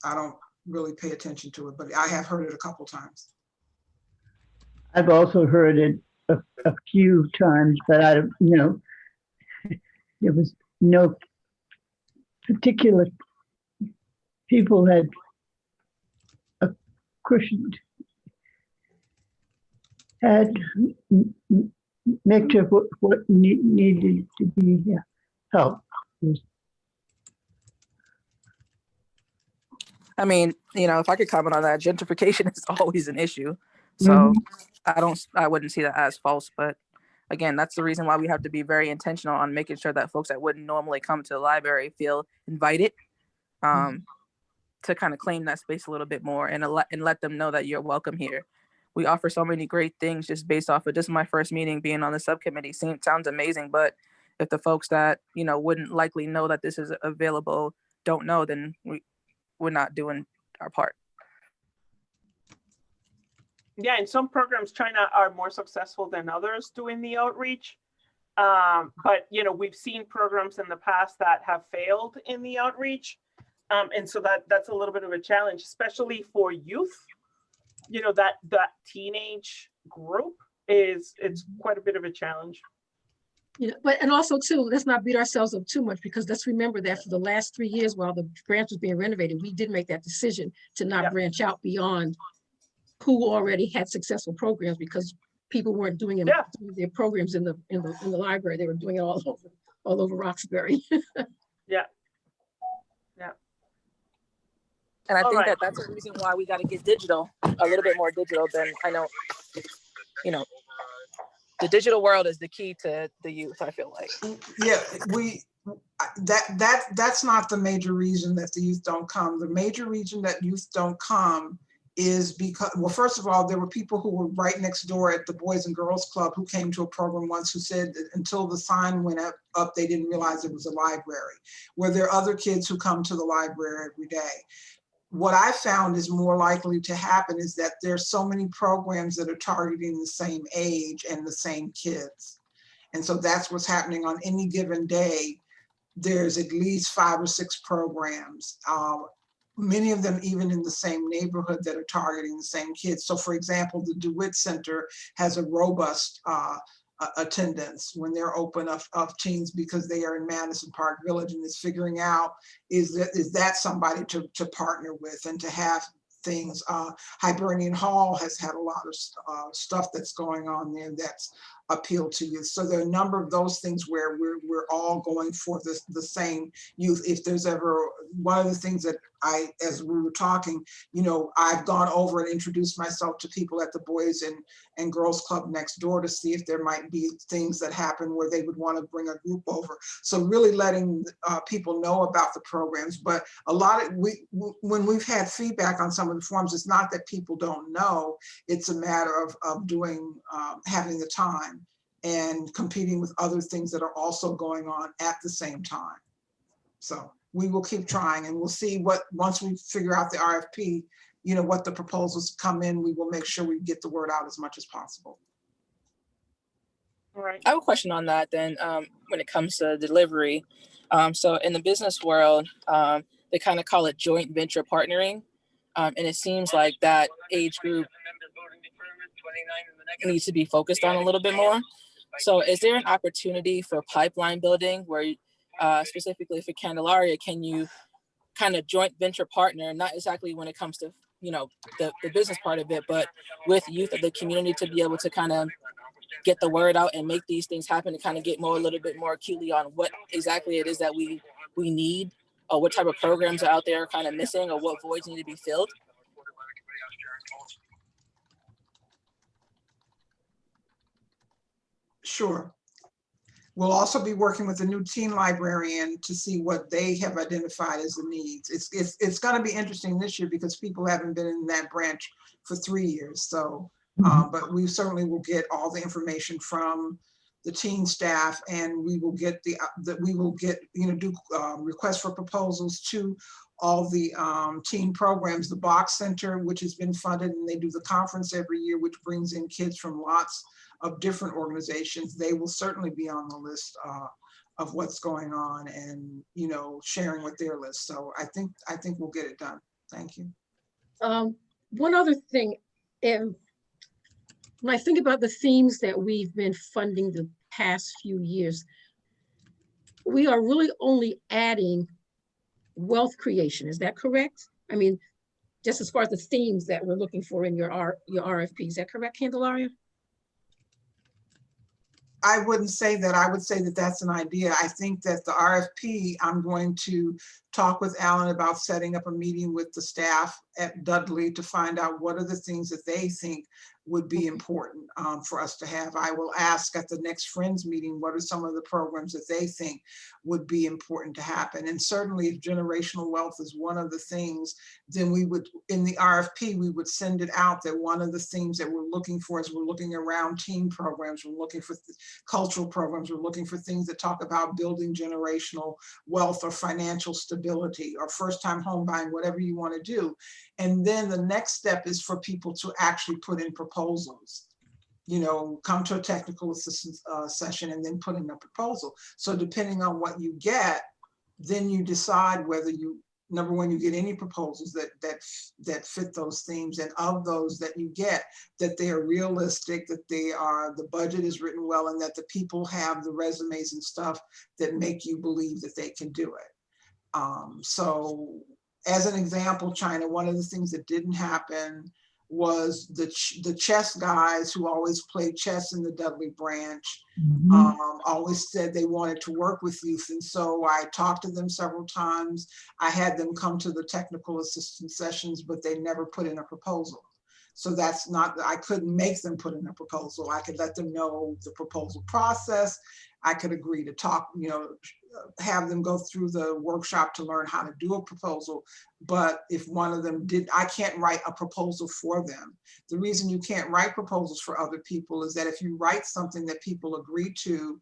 I don't really pay attention to it, but I have heard it a couple times. I've also heard it a few times, but I don't, you know, there was no particular people had a cushion, had make sure what needed to be helped. I mean, you know, if I could comment on that, gentrification is always an issue. So I wouldn't see that as false, but again, that's the reason why we have to be very intentional on making sure that folks that wouldn't normally come to the library feel invited to kind of claim that space a little bit more and let them know that you're welcome here. We offer so many great things just based off of just my first meeting being on the subcommittee. Sounds amazing, but if the folks that, you know, wouldn't likely know that this is available don't know, then we're not doing our part. Yeah, and some programs, China, are more successful than others doing the outreach. But, you know, we've seen programs in the past that have failed in the outreach. And so that's a little bit of a challenge, especially for youth. You know, that teenage group it's quite a bit of a challenge. You know, and also too, let's not beat ourselves up too much, because let's remember that for the last 3 years while the branch was being renovated, we did make that decision to not branch out beyond who already had successful programs, because people weren't doing their programs in the library. They were doing it all over Roxbury. Yeah. And I think that's the reason why we got to get digital, a little bit more digital than I know, you know, the digital world is the key to the youth, I feel like. Yeah, that's not the major reason that the youth don't come. The major reason that youth don't come is because, well, first of all, there were people who were right next door at the Boys and Girls Club who came to a program once who said that until the sign went up, they didn't realize it was a library. Where there are other kids who come to the library every day. What I found is more likely to happen is that there's so many programs that are targeting the same age and the same kids. And so that's what's happening on any given day. There's at least 5 or 6 programs, many of them even in the same neighborhood, that are targeting the same kids. So for example, the DeWitt Center has a robust attendance when they're open of teens, because they are in Madison Park Village, and is figuring out is that somebody to partner with and to have things. Hibernian Hall has had a lot of stuff that's going on there that's appeal to youth. So there are a number of those things where we're all going for the same youth. If there's ever, one of the things that as we were talking, you know, I've gone over and introduced myself to people at the Boys and Girls Club next door to see if there might be things that happen where they would want to bring a group over. So really letting people know about the programs. But a lot of, when we've had feedback on some of the forums, it's not that people don't know, it's a matter of doing, having the time and competing with other things that are also going on at the same time. So we will keep trying, and we'll see what, once we figure out the RFP, you know, what the proposals come in, we will make sure we get the word out as much as possible. All right. I have a question on that then, when it comes to delivery. So in the business world, they kind of call it joint venture partnering. And it seems like that age group needs to be focused on a little bit more. So is there an opportunity for pipeline building where, specifically for Candelaria, can you kind of joint venture partner, not exactly when it comes to, you know, the business part of it, but with youth of the community to be able to kind of get the word out and make these things happen, and kind of get more, a little bit more acutely on what exactly it is that we need, or what type of programs are out there kind of missing, or what voids need to be filled? Sure. We'll also be working with the new teen librarian to see what they have identified as the needs. It's going to be interesting this year because people haven't been in that branch for 3 years. So, but we certainly will get all the information from the teen staff, and we will get you know, do requests for proposals to all the teen programs. The Box Center, which has been funded, and they do the conference every year, which brings in kids from lots of different organizations. They will certainly be on the list of what's going on, and, you know, sharing with their list. So I think we'll get it done. Thank you. One other thing, when I think about the themes that we've been funding the past few years, we are really only adding wealth creation. Is that correct? I mean, just as far as the themes that we're looking for in your RFP, is that correct, Candelaria? I wouldn't say that. I would say that that's an idea. I think that the RFP, I'm going to talk with Alan about setting up a meeting with the staff at Dudley to find out what are the things that they think would be important for us to have. I will ask at the next Friends meeting, what are some of the programs that they think would be important to happen? And certainly if generational wealth is one of the things, then we would, in the RFP, we would send it out that one of the things that we're looking for is we're looking around teen programs, we're looking for cultural programs, we're looking for things that talk about building generational wealth or financial stability or first-time home buying, whatever you want to do. And then the next step is for people to actually put in proposals. You know, come to a technical assistance session and then put in a proposal. So depending on what you get, then you decide whether you, number one, you get any proposals that fit those themes, and of those that you get, that they are realistic, that they are, the budget is written well, and that the people have the resumes and stuff that make you believe that they can do it. So as an example, China, one of the things that didn't happen was the chess guys who always played chess in the Dudley branch, always said they wanted to work with youth. And so I talked to them several times. I had them come to the technical assistance sessions, but they never put in a proposal. So that's not, I couldn't make them put in a proposal. I could let them know the proposal process. I could agree to talk, you know, have them go through the workshop to learn how to do a proposal. But if one of them did, I can't write a proposal for them. The reason you can't write proposals for other people is that if you write something that people agree to,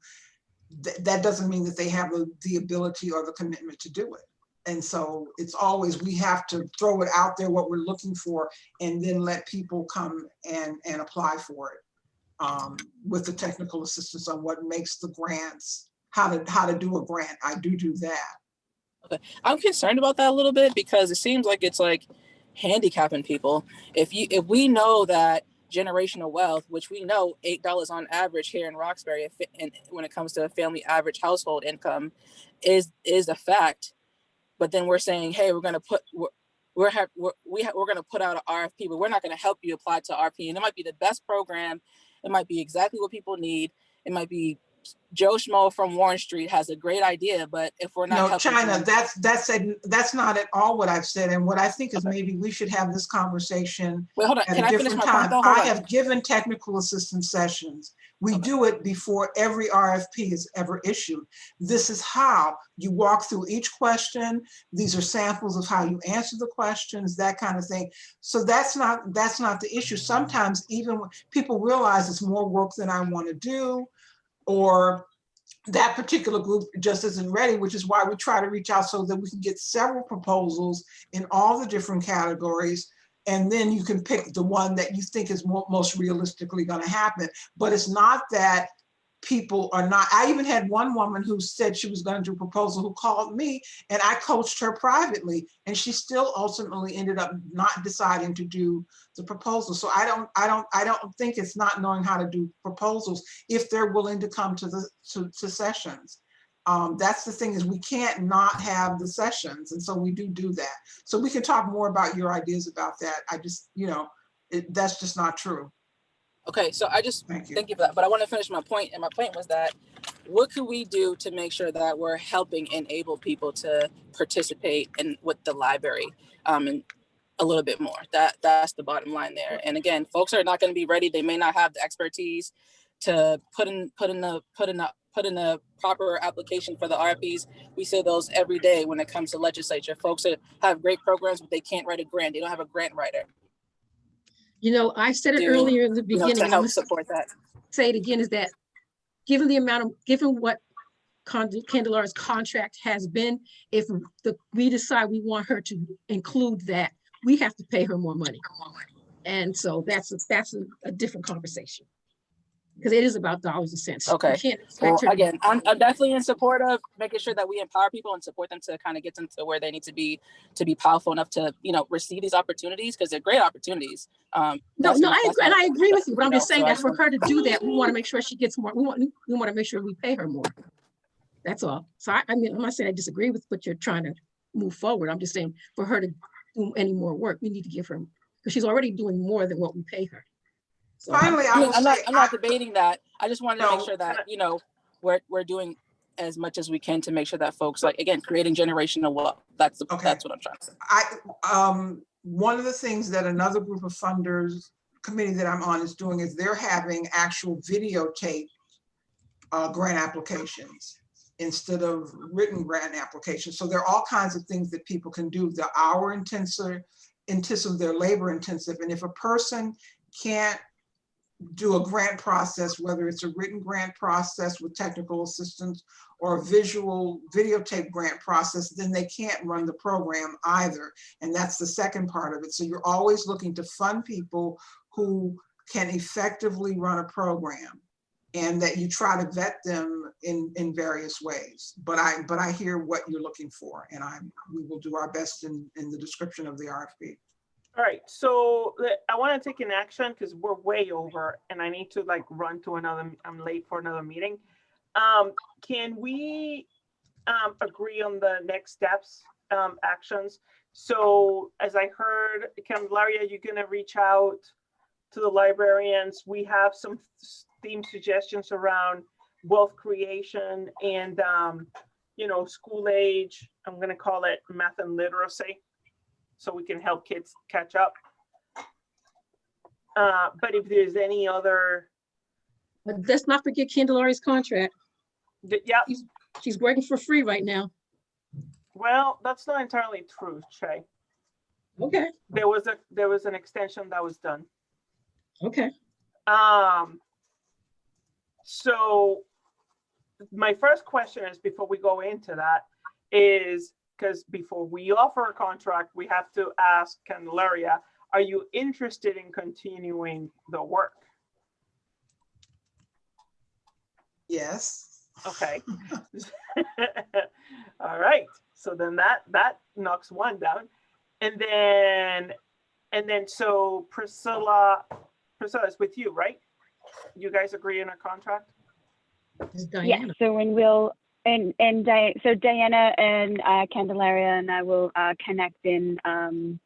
that doesn't mean that they have the ability or the commitment to do it. And so it's always, we have to throw it out there, what we're looking for, and then let people come and apply for it with the technical assistance on what makes the grants, how to do a grant. I do that. Okay. I'm concerned about that a little bit because it seems like it's like handicapping people. If we know that generational wealth, which we know $8 on average here in Roxbury, and when it comes to a family average household income, is a fact. But then we're saying, hey, we're going to put we're going to put out an RFP, but we're not going to help you apply to RP. And it might be the best program It might be exactly what people need. It might be Joe Schmo from Warren Street has a great idea, but if we're not No, helping China, them- that's not at all what I've said. And what I think is maybe we should have this conversation Wait, hold on. at Can a I finish different my point time. though? Hold I on. have given technical assistance sessions. We Okay. do it before every RFP is ever issued. This is how you walk through each question. These are samples of how you answer the questions, that kind of thing. So that's not the issue. Sometimes even when people realize it's more work than I want to do, or that particular group just isn't ready, which is why we try to reach out so that we can get several proposals in all the different categories. And then you can pick the one that you think is most realistically going to happen. But it's not that people are not. I even had one woman who said she was going to do a proposal who called me, and I coached her privately, and she still ultimately ended up not deciding to do the proposal. So I don't think it's not knowing how to do proposals if they're willing to come to to sessions. That's the thing, is we can't not have the sessions, and so we do that. So we can talk more about your ideas about that. I just, that's just not true. Okay, so I just Thank you. thank you for that. But I want to finish my point, and my point was that what could we do to make sure that we're helping enable people to participate in with the library, and a little bit more. That's the bottom line there. And again, folks are not going to be ready. They may not have the expertise to put in a proper application for the RFPs. We see those every day when it comes to legislature. Folks that have great programs, but they can't write a grant. They don't have a grant writer. You know, I said it earlier in the beginning, to and I'm help gonna support that. say it again, is that given what Candelara's contract has been, if we decide we want her to include that, we have to pay her more money. And so that's a different conversation, because it is about dollars and cents. Okay. You can't Well, expect her to- again, I'm definitely in support of making sure that we empower people and support them to kind of get them to where they need to be powerful enough to, receive these opportunities, because they're great opportunities. No, I agree with you, but I'm just saying so I that for her to do that, we want to make sure she gets more. We want to make sure we pay her more. That's all. So I mean, I'm not saying I disagree with what you're trying to move forward. I'm just saying for her to do any more work, we need to give her, because she's already doing more than what we pay her. So Finally, I'm not debating that. I just wanted to make No. sure that, we're doing as much as we can to make sure that folks, like, again, creating generational wealth. That's what I'm trying to say. One of the things that another group of funders committee that I'm on is doing is they're having actual videotape grant applications instead of written grant applications. So there are all kinds of things that people can do. They're hour intensive, they're labor intensive. And if a person can't do a grant process, whether it's a written grant process with technical assistance or a visual videotape grant process, then they can't run the program either. And that's the second part of it. So you're always looking to fund people who can effectively run a program, and that you try to vet them in various ways. But I hear what you're looking for, and we will do our best in the description of the RFP. All right, so I want to take an action because we're way over and I need to run to another, I'm late for another meeting. Can we agree on the next steps, actions? So as I heard, Candelaria, you're gonna reach out to the librarians. We have some theme suggestions around wealth creation and, school age. I'm gonna call it math and literacy, so we can help kids catch up. But if there's any other. But let's not forget Candelara's contract. Yeah. She's working for free right now. Well, that's not entirely true, Shay. Okay. There was an extension that was done. Okay. So my first question is, before we go into that, is because before we offer a contract, we have to ask Candelaria, are you interested in continuing the work? Yes. Okay. All right. So then that knocks one down. And then so Priscilla, it's with you, right? You guys agree on a contract? Yeah, so when we'll, so Diana and Candelaria and I will connect in and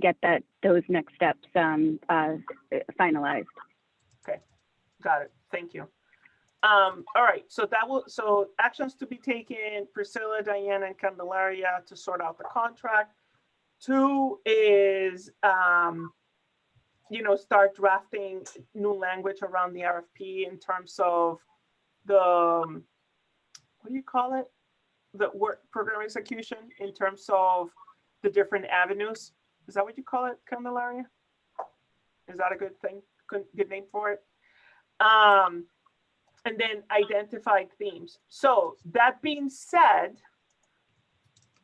get those next steps finalized. Okay, got it. Thank you. All right, so actions to be taken, Priscilla, Diana, and Candelaria to sort out the contract. 2 is, start drafting new language around the RFP in terms of the, what do you call it? The work program execution in terms of the different avenues. Is that what you call it, Candelaria? Is that a good thing? Good name for it? And then identify themes. So that being said,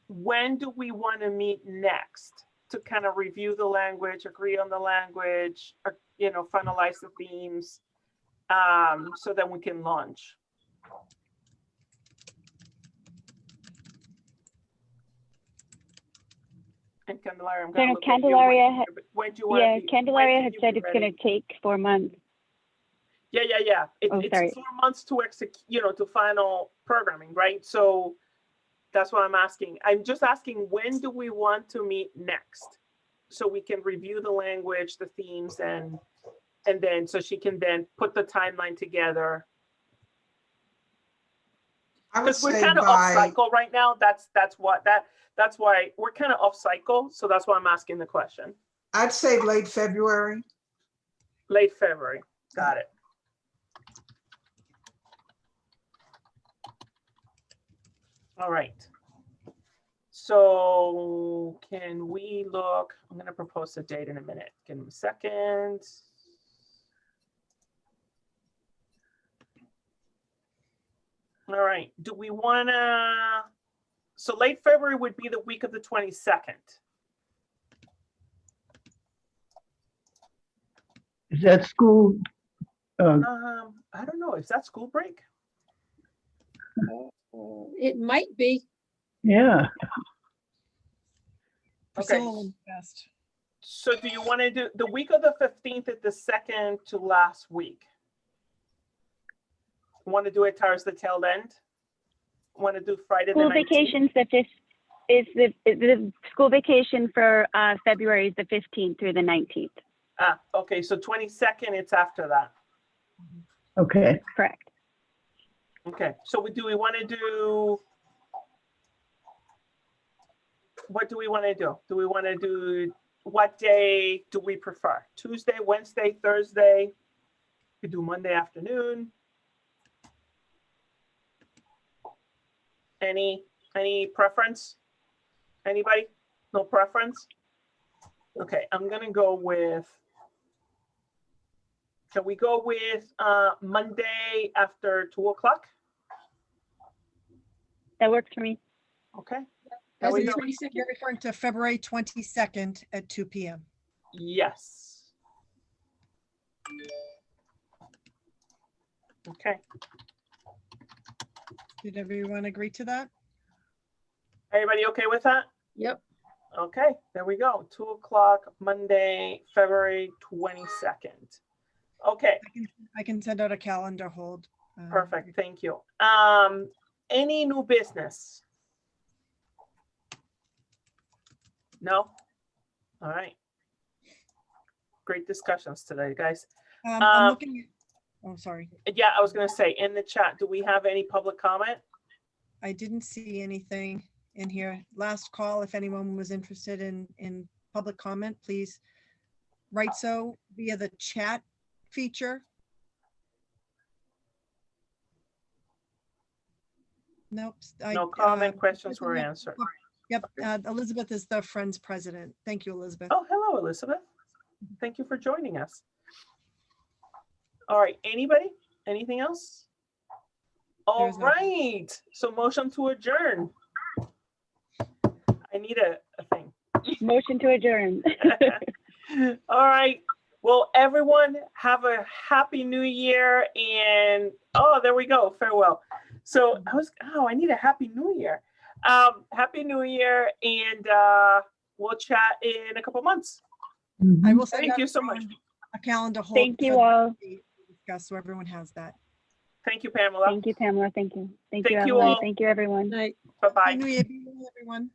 when do we want to meet next to kind of review the language, agree on the language, or, finalize the themes, so that we can launch? And Candelaria, I'm going to look at you. When do you want to be? Candelaria had said it's going to take 4 months. Yeah. It's 4 months to execute, to final programming, right? So that's what I'm asking. I'm just asking, when do we want to meet next? So we can review the language, the themes, and then so she can then put the timeline together. I would Because we're say kind of off by, cycle right now. That's why we're kind of off cycle. So that's why I'm asking the question. I'd say late February. Late February. Got it. All right. So can we look? I'm going to propose a date in a minute. Give me a second. All right. Do we want to? So late February would be the week of the 22nd. Is that school? I don't know. Is that school break? It might be. Yeah. Priscilla will be best. So do you want to do the week of the 15th at the second to last week? Want to do it towards the tail end? Want to do Friday the 19th? School vacations, the school vacation for February is the 15th through the 19th. Okay, so 22nd, it's after that. Okay. Correct. Okay, so do we want to do, what do we want to do? Do we want to do, what day do we prefer? Tuesday, Wednesday, Thursday? We could do Monday afternoon. Any preference? Anybody? No preference? Okay, I'm gonna go with, can we go with Monday after 2 o'clock? That works for me. Okay. That's we the go. 22nd. You're referring to February 22nd at 2 p.m. Yes. Okay. Did everyone agree to that? Everybody okay with that? Yep. Okay, there we go. 2 o'clock, Monday, February 22nd. Okay, I can send out a calendar hold. perfect. Thank you. Any new business? No? All right. Great discussions today, guys. I'm looking at, oh, sorry. Yeah, I was going to say in the chat, do we have any public comment? I didn't see anything in here. Last call, if anyone was interested in public comment, please write so via the chat feature. Nope. No comment, questions were answered. Yep, Elizabeth is the Friends president. Thank you, Elizabeth. Oh, hello, Elizabeth. Thank you for joining us. All right, anybody? Anything else? All There's nothing. right, so motion to adjourn. I need a thing. Motion to adjourn. All right, well, everyone have a happy new year, and oh, there we go, farewell. So I need a happy new year. Happy new year, and we'll chat in a couple months. Mhm. I will send Thank out you so much. a calendar hold. Thank you for all. the discuss so everyone has that. Thank you, Pamela. Thank you, Pamela. Thank you. Thank you, Thank you Emily. all. Thank you, everyone. Night. Bye-bye. Happy New Year, everyone.